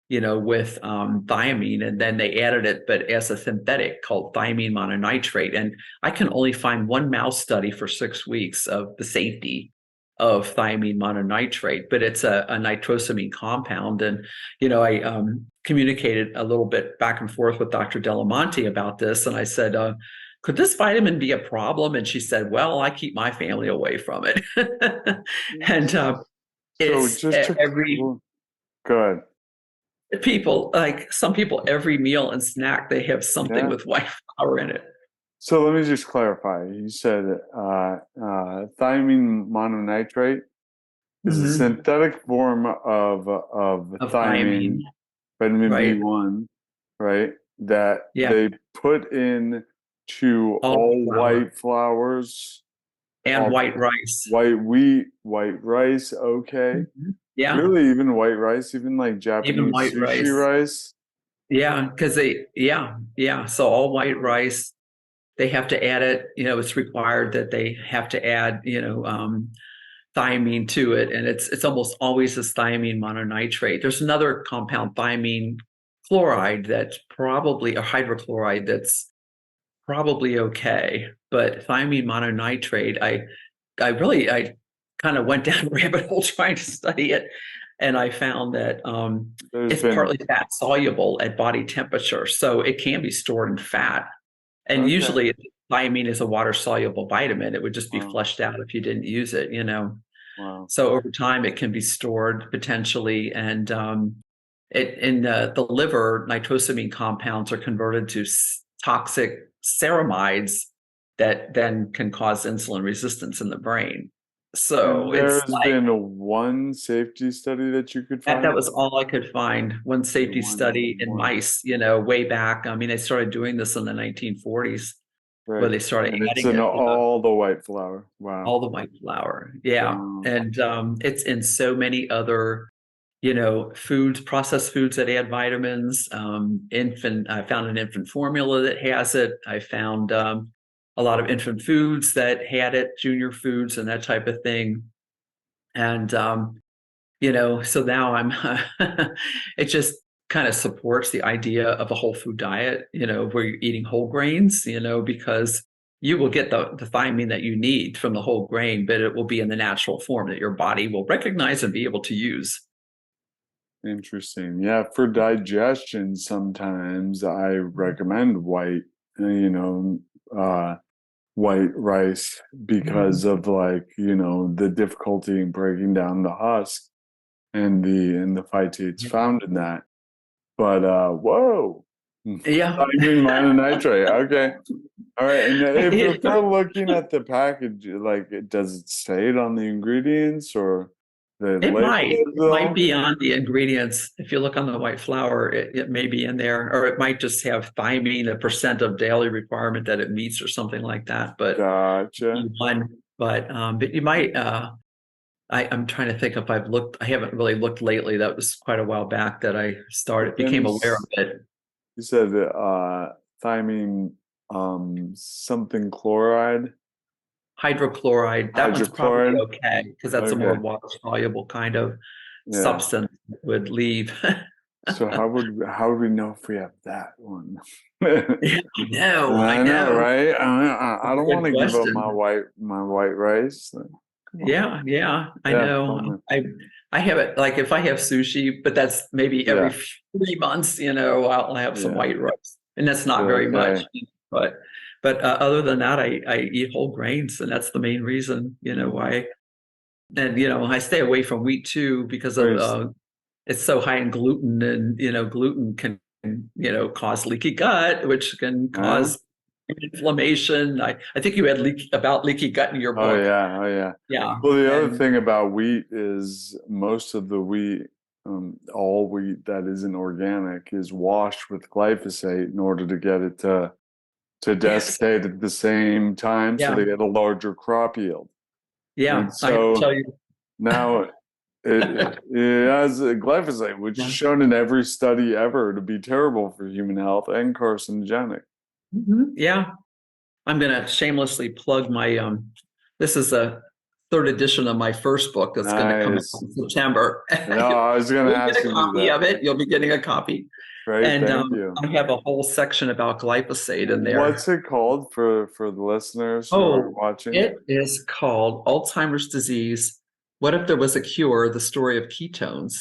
with thiamine, and then they added it, but as a synthetic called thiamine mononitrate. And I can only find one mouse study for 6 weeks of the safety of thiamine mononitrate, but it's a nitrosamine compound. And, I communicated a little bit back and forth with Dr. Delamonte about this. And I said, could this vitamin be a problem? And she said, well, I keep my family away from it. And it's so just to go ahead. Some people, every meal and snack, they have something with white flour in it. So let me just clarify. You said thiamine mononitrate is a synthetic form of thiamine, vitamin B1, right? That they put in to all white flours and white rice, white wheat, white rice. Okay, yeah, really, even white rice, even like Japanese white sushi rice. Yeah, because so all white rice. they have to add it. It's required that they have to add, thiamine to it, and it's almost always this thiamine mononitrate. There's another compound, thiamine chloride, that's probably, or hydrochloride, that's probably okay, but thiamine mononitrate, I kind of went down a rabbit hole trying to study it, and I found that There's it's been partly fat soluble at body temperature, so it can be stored in fat. And okay. usually, thiamine is a water soluble vitamin. It would just be Wow. flushed out if you didn't use it. Wow. So over time, it can be stored potentially, and it in the liver, nitrosamine compounds are converted to toxic ceramides that then can cause insulin resistance in the brain. So And it's there's like been one safety study that you could that find? was all I could find. One safety study in One. mice, way back. I mean, they started doing this in the 1940s, where Right. they started And it's adding in it to all the white flour. Wow. all the white flour. Yeah. Wow. And it's in so many other, foods, processed foods that add vitamins. I found an infant formula that has it. I found a lot of infant foods that had it, junior foods and that type of thing. And, so now it just kind of supports the idea of a whole food diet, where you're eating whole grains, because you will get the thiamine that you need from the whole grain, but it will be in the natural form that your body will recognize and be able to use. Interesting. Yeah, for digestion, sometimes I recommend uh, white rice because Mhm. of the difficulty in breaking down the husk and the phytates found in that. But whoa, Yeah. thiamine mononitrate. Okay, all right. And if we're looking at the package, does it say it on the ingredients or the It might. label It might though? be on the ingredients. If you look on the white flour, it may be in there, or it might just have thiamine, a percent of daily requirement that it meets, or something like that. But Gotcha. one, but you might. I'm trying to think if I've looked. I haven't really looked lately. That was quite a while back that I Then became aware of it. you said thiamine something chloride, Hydrochloride. That one's probably hydrochloride. okay because that's a more Okay, water soluble kind of yeah. substance that would leave. So how would we know if we have that one? Yeah, I know. I I know, know. right? I That's a don't want good to give up question. my white rice. Come on. Yeah, yeah, I Yeah, know. bummer. I have it like if I have sushi, but that's maybe every Yeah, 3 months, I'll have some yeah. white rice, and that's not You're very like, much. hey, But other than that, I eat whole grains, and that's the main reason, mm, why. And I stay away from wheat too because of where's it's so high in gluten, and gluten can cause leaky gut, which can huh? cause inflammation. I think you had leaky gut in your Oh book. yeah, oh yeah. Yeah, Well, the other and thing about wheat is most of the wheat, all wheat that isn't organic, is washed with glyphosate in order to get it to yes, desiccate at the same time, so yeah, they get a larger crop yield. And yeah. I have to so tell you, now it has a glyphosate, which is yeah, shown in every study ever to be terrible for human health and carcinogenic. yeah. I'm gonna shamelessly plug my This is a third edition of my first book that's going to come out Nice. in September. No, I was going to You'll get ask a you to do copy that. of it. You'll be getting a copy. Great, And thank you. I have a whole section about glyphosate in there. What's it called for the listeners who are Oh, watching? it is called Alzheimer's Disease. What if there was a cure? The story of ketones.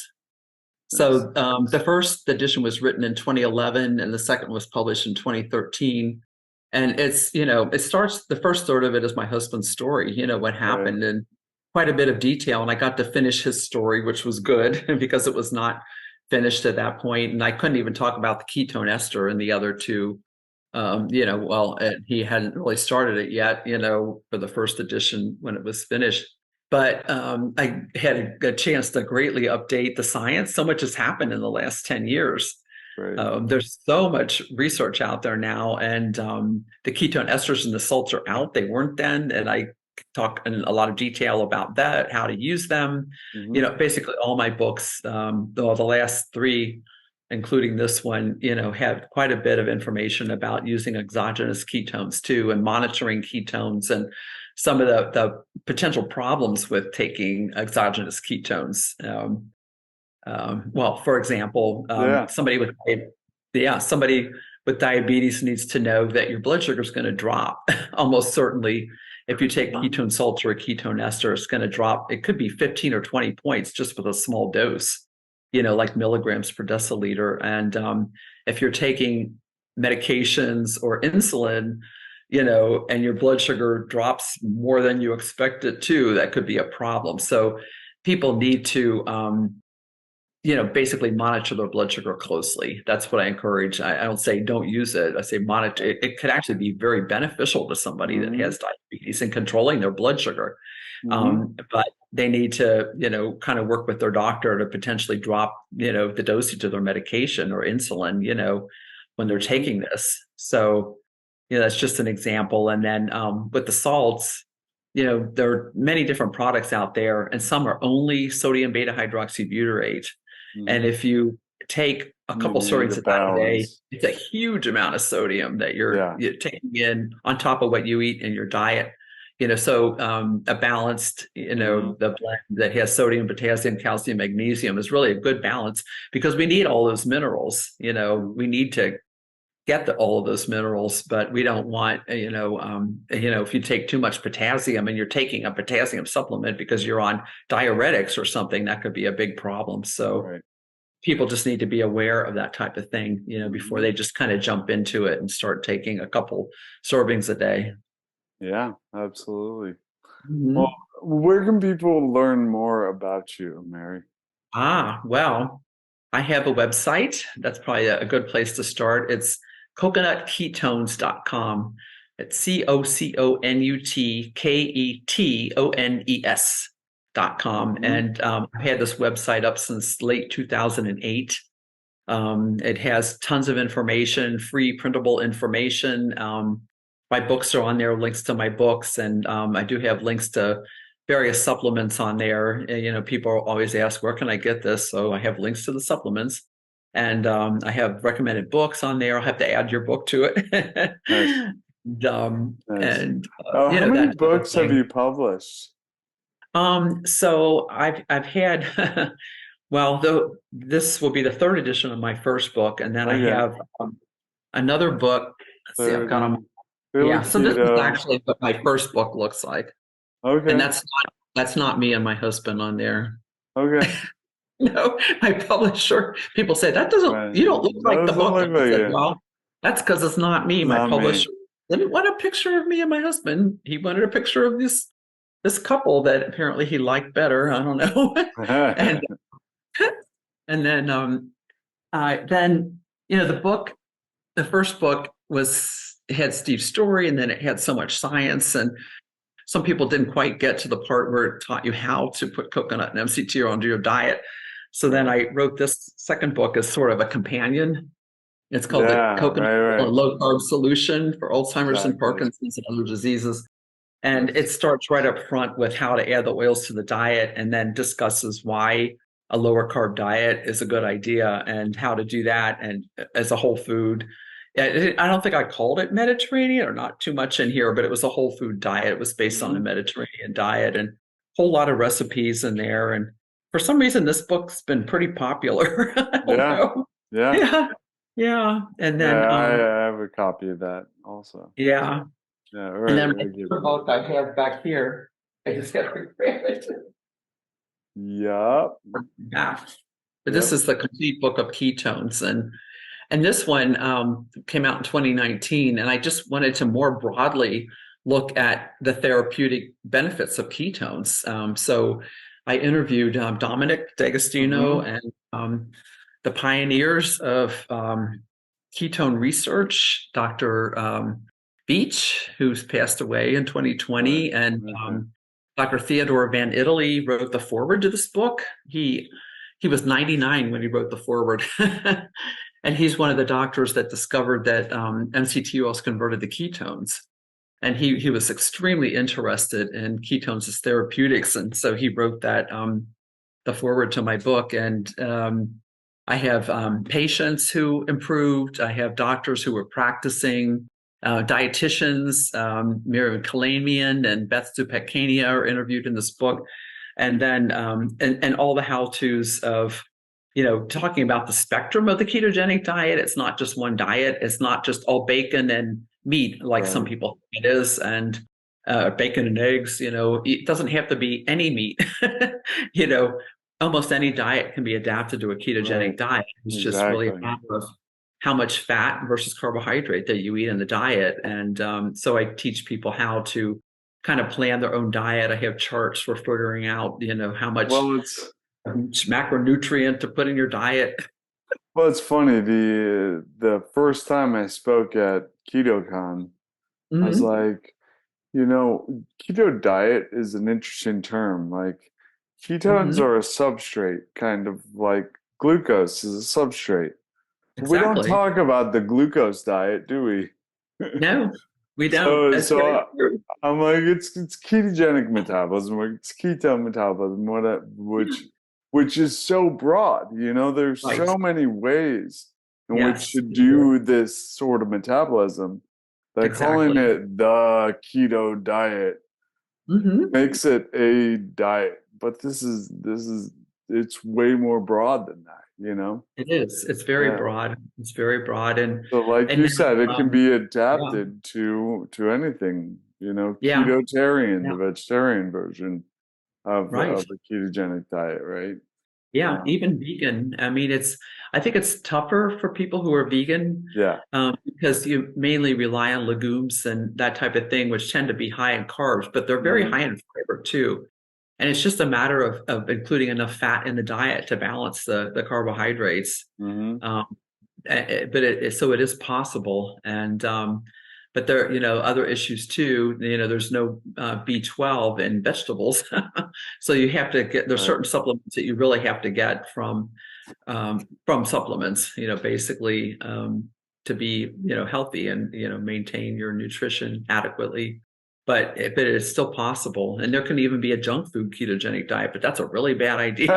Nice. So the first edition was written in 2011, and the second was published in 2013. And it starts, the first third of it is my husband's story, what Right. happened, and quite a bit of detail. And I got to finish his story, which was good because it was not finished at that point. And I couldn't even talk about the ketone ester and the other two. He hadn't really started it yet, for the first edition when it was finished. But I had a chance to greatly update the science. So much has happened in the last 10 years. Right. There's so much research out there now, and the ketone esters and the salts are out. They weren't then, and I talk in a lot of detail about that, how to use them. Hmm. Basically all my books, the last three including this one, had quite a bit of information about using exogenous ketones too, and monitoring ketones and some of the potential problems with taking exogenous ketones. Well, for example, Yeah. somebody with diabetes needs to know that your blood sugar is going to drop. Almost certainly, if you take ketone salts or a ketone ester, it's going to drop. It could be 15 or 20 points just with a small dose, like milligrams per deciliter. And if you're taking medications or insulin, and your blood sugar drops more than you expect it to, that could be a problem. So people need to basically monitor their blood sugar closely. That's what I encourage. I don't say don't use it. I say monitor. It could actually be very beneficial to somebody that has diabetes in controlling their blood sugar. But they need to, kind of work with their doctor to potentially drop, the dosage of their medication or insulin, when they're taking this. So, that's just an example. And then with the salts, there are many different products out there, and some are only sodium beta hydroxybutyrate. And if you take a couple servings of that a day, it's a huge amount of sodium that you're taking in on top of what you eat in your diet. So a balanced, the blend that has sodium, potassium, calcium, magnesium is really a good balance, because we need all those minerals. We need to get all of those minerals, but we don't want, if you take too much potassium and you're taking a potassium supplement because you're on diuretics or something, that could be a big problem. So people just need to be aware of that type of thing, before they just kind of jump into it and start taking a couple servings a day. Yeah, absolutely. Well, where can people learn more about you, Mary? Well, I have a website. That's probably a good place to start. It's coconutketones.com. It's COCONUTKETONES.com. And I've had this website up since late 2008. It has tons of information, free printable information. My books are on there, links to my books, and I do have links to various supplements on there. People always ask, where can I get this? So I have links to the supplements. And I have recommended books on there. I'll have to add your book to it. Nice. And how many books have you published? So I've had this will be the third edition of my first book, and then I have another book. Let's see, I've got them. So this is actually what my first book looks like. Okay. And that's not me and my husband on there. Okay. My publisher, people say, you don't look like the book. I said, well, that's because it's not me. My publisher didn't want a picture of me and my husband. He wanted a picture of this couple that apparently he liked better. I don't know. And then the first book had Steve's story, and then it had so much science, and some people didn't quite get to the part where it taught you how to put coconut and MCT onto your diet. So then I wrote this second book as sort of a companion. It's called the Coconut Low Carb Solution for Alzheimer's and Parkinson's and other diseases. And it starts right up front with how to add the oils to the diet, and then discusses why a lower carb diet is a good idea and how to do that, and as a whole food. I don't think I called it Mediterranean, or not too much in here, but it was a whole food diet. It was based on a Mediterranean diet, and a whole lot of recipes in there. And for some reason, this book's been pretty popular. I don't know. Yeah. And then I have a copy of that also. Yeah. And then my book I have back here, I just got to grab it. Yeah. But this is the complete book of ketones, and this one came out in 2019, and I just wanted to more broadly look at the therapeutic benefits of ketones. So I interviewed Dominic D'Agostino and the pioneers of ketone research, Dr. Beach, who's passed away in 2020, and Dr. Theodore Van Italy wrote the foreword to this book. He was 99 when he wrote the foreword. And he's one of the doctors that discovered that MCT oils converted to ketones. And he was extremely interested in ketones as therapeutics. And so he wrote that, the foreword to my book. And I have patients who improved. I have doctors who were practicing. Dietitians, Miriam Kalamian and Beth Stupakania are interviewed in this book. And then and all the how-tos of, talking about the spectrum of the ketogenic diet. It's not just one diet. It's not just all bacon and meat like some Right. people think it is, and bacon and eggs. It doesn't have to be any meat. you know, Almost any diet can be adapted to a Right. ketogenic diet. It's just really a Exactly. matter of how much fat versus carbohydrate that you eat in the diet. And so I teach people how to kind of plan their own diet. I have charts for figuring out, how much Well, it's macronutrient to put in your diet. funny. The first time I spoke at KetoCon, I was Hmm. like, keto diet is an interesting term. Like, ketones Hmm. are a substrate, kind of like glucose is a substrate. We don't Exactly. talk about the glucose diet, do we? No, we don't. So, That's very so true. I'm like, it's ketogenic metabolism, like it's ketone metabolism, which is so broad. There's Right. so many ways in which Yes. to do this sort of metabolism that calling Exactly. it the keto diet Hmm. makes it a diet. But this is it's way more broad than that. It is. It's very Yeah. broad. It's very broad. And So, like and you said, it now, can be yeah, adapted to anything. yeah, Ketotarian, yeah, the vegetarian version right. of a ketogenic diet, right? Yeah, Um, even vegan. I mean, I think it's tougher for people who are vegan, yeah. because you mainly rely on legumes and that type of thing, which tend to be high in carbs, but they're very Hmm. high in fiber too. And it's just a matter of including enough fat in the diet to balance the carbohydrates. Hmm. Um, but so it is possible. And but there, other issues too. There's no B12 in vegetables, so you have to get, there's Right. certain supplements that you really have to get from supplements. Basically, to be healthy and maintain your nutrition adequately. But it's still possible, and there can even be a junk food ketogenic diet, but that's a really bad idea.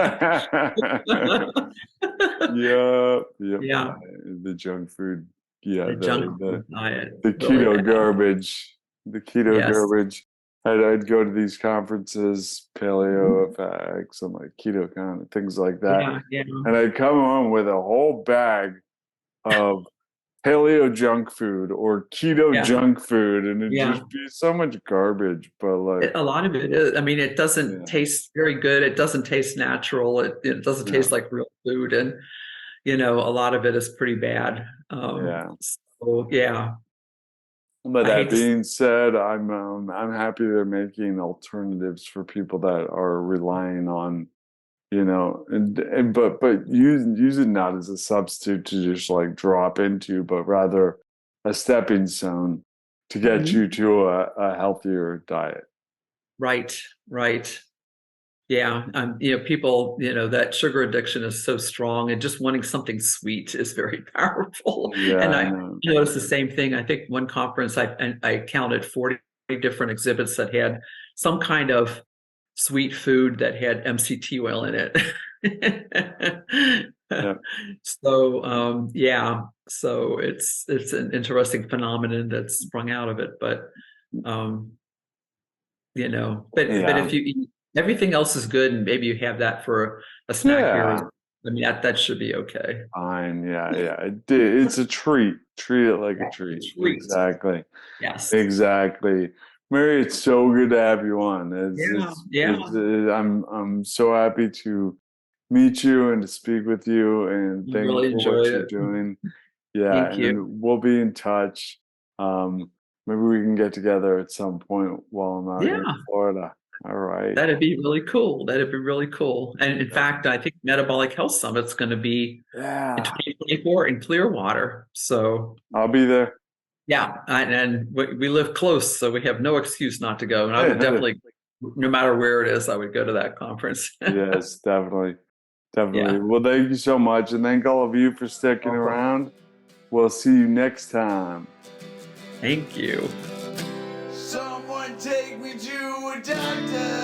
Yep. Yep. Yeah, The junk food. Yeah. the junk food diet, The really keto bad. garbage. The keto Yes. garbage. I'd go to these conferences, Paleo Mhm. FX, and like KetoCon and things like that. Yeah, yeah, And I'd come home with a whole bag of paleo junk food or keto yeah, junk food, and it'd yeah. just be so much garbage. But like, A lot of it is, I mean, it doesn't yeah, taste very good. It doesn't taste natural. It doesn't taste yeah, like real food. And, a lot of it is pretty bad. yeah. So yeah, But I that hate to, being said, I'm happy they're making alternatives for people that are relying on, and but use it not as a substitute to just like drop into, but rather a stepping stone to get you Mhm. to a healthier diet. Right, right. Yeah. People, that sugar addiction is so strong, and just wanting something sweet is very powerful. Yeah, And I I know. noticed the same thing. I think one conference I counted 40 different exhibits that had some kind of sweet food that had MCT oil in it. Yeah, So yeah, so it's an interesting phenomenon that's sprung out of it. But um, but yeah, if you eat, everything else is good, and maybe you have that for a snack here. yeah. I mean, that should be okay. Fine. Yeah, yeah. It's a treat. Treat it like a Yeah, treat. a treat. Exactly. Yes. Exactly. Mary, it's so good to have you on. Yeah. Yeah. I'm so happy to meet you and to speak with you, and I thank you really for what enjoyed you're it. doing. Yeah, Thank you. and we'll be in touch. Maybe we can get together at some point while I'm out here in Yeah, Florida. All right. that'd be really cool. That'd be really cool. And in Yep. fact, I think Metabolic Health Summit's going to be in Yeah, 2024 in Clearwater. So I'll be there. yeah, and we live close, so we have no excuse not to go. And I would definitely, no matter where it is, I would go to that conference. Yes, definitely. Definitely. Yeah. Well, thank you so much. And thank all of you for sticking Welcome. around. We'll see you next time. Thank you. Someone take me to a doctor.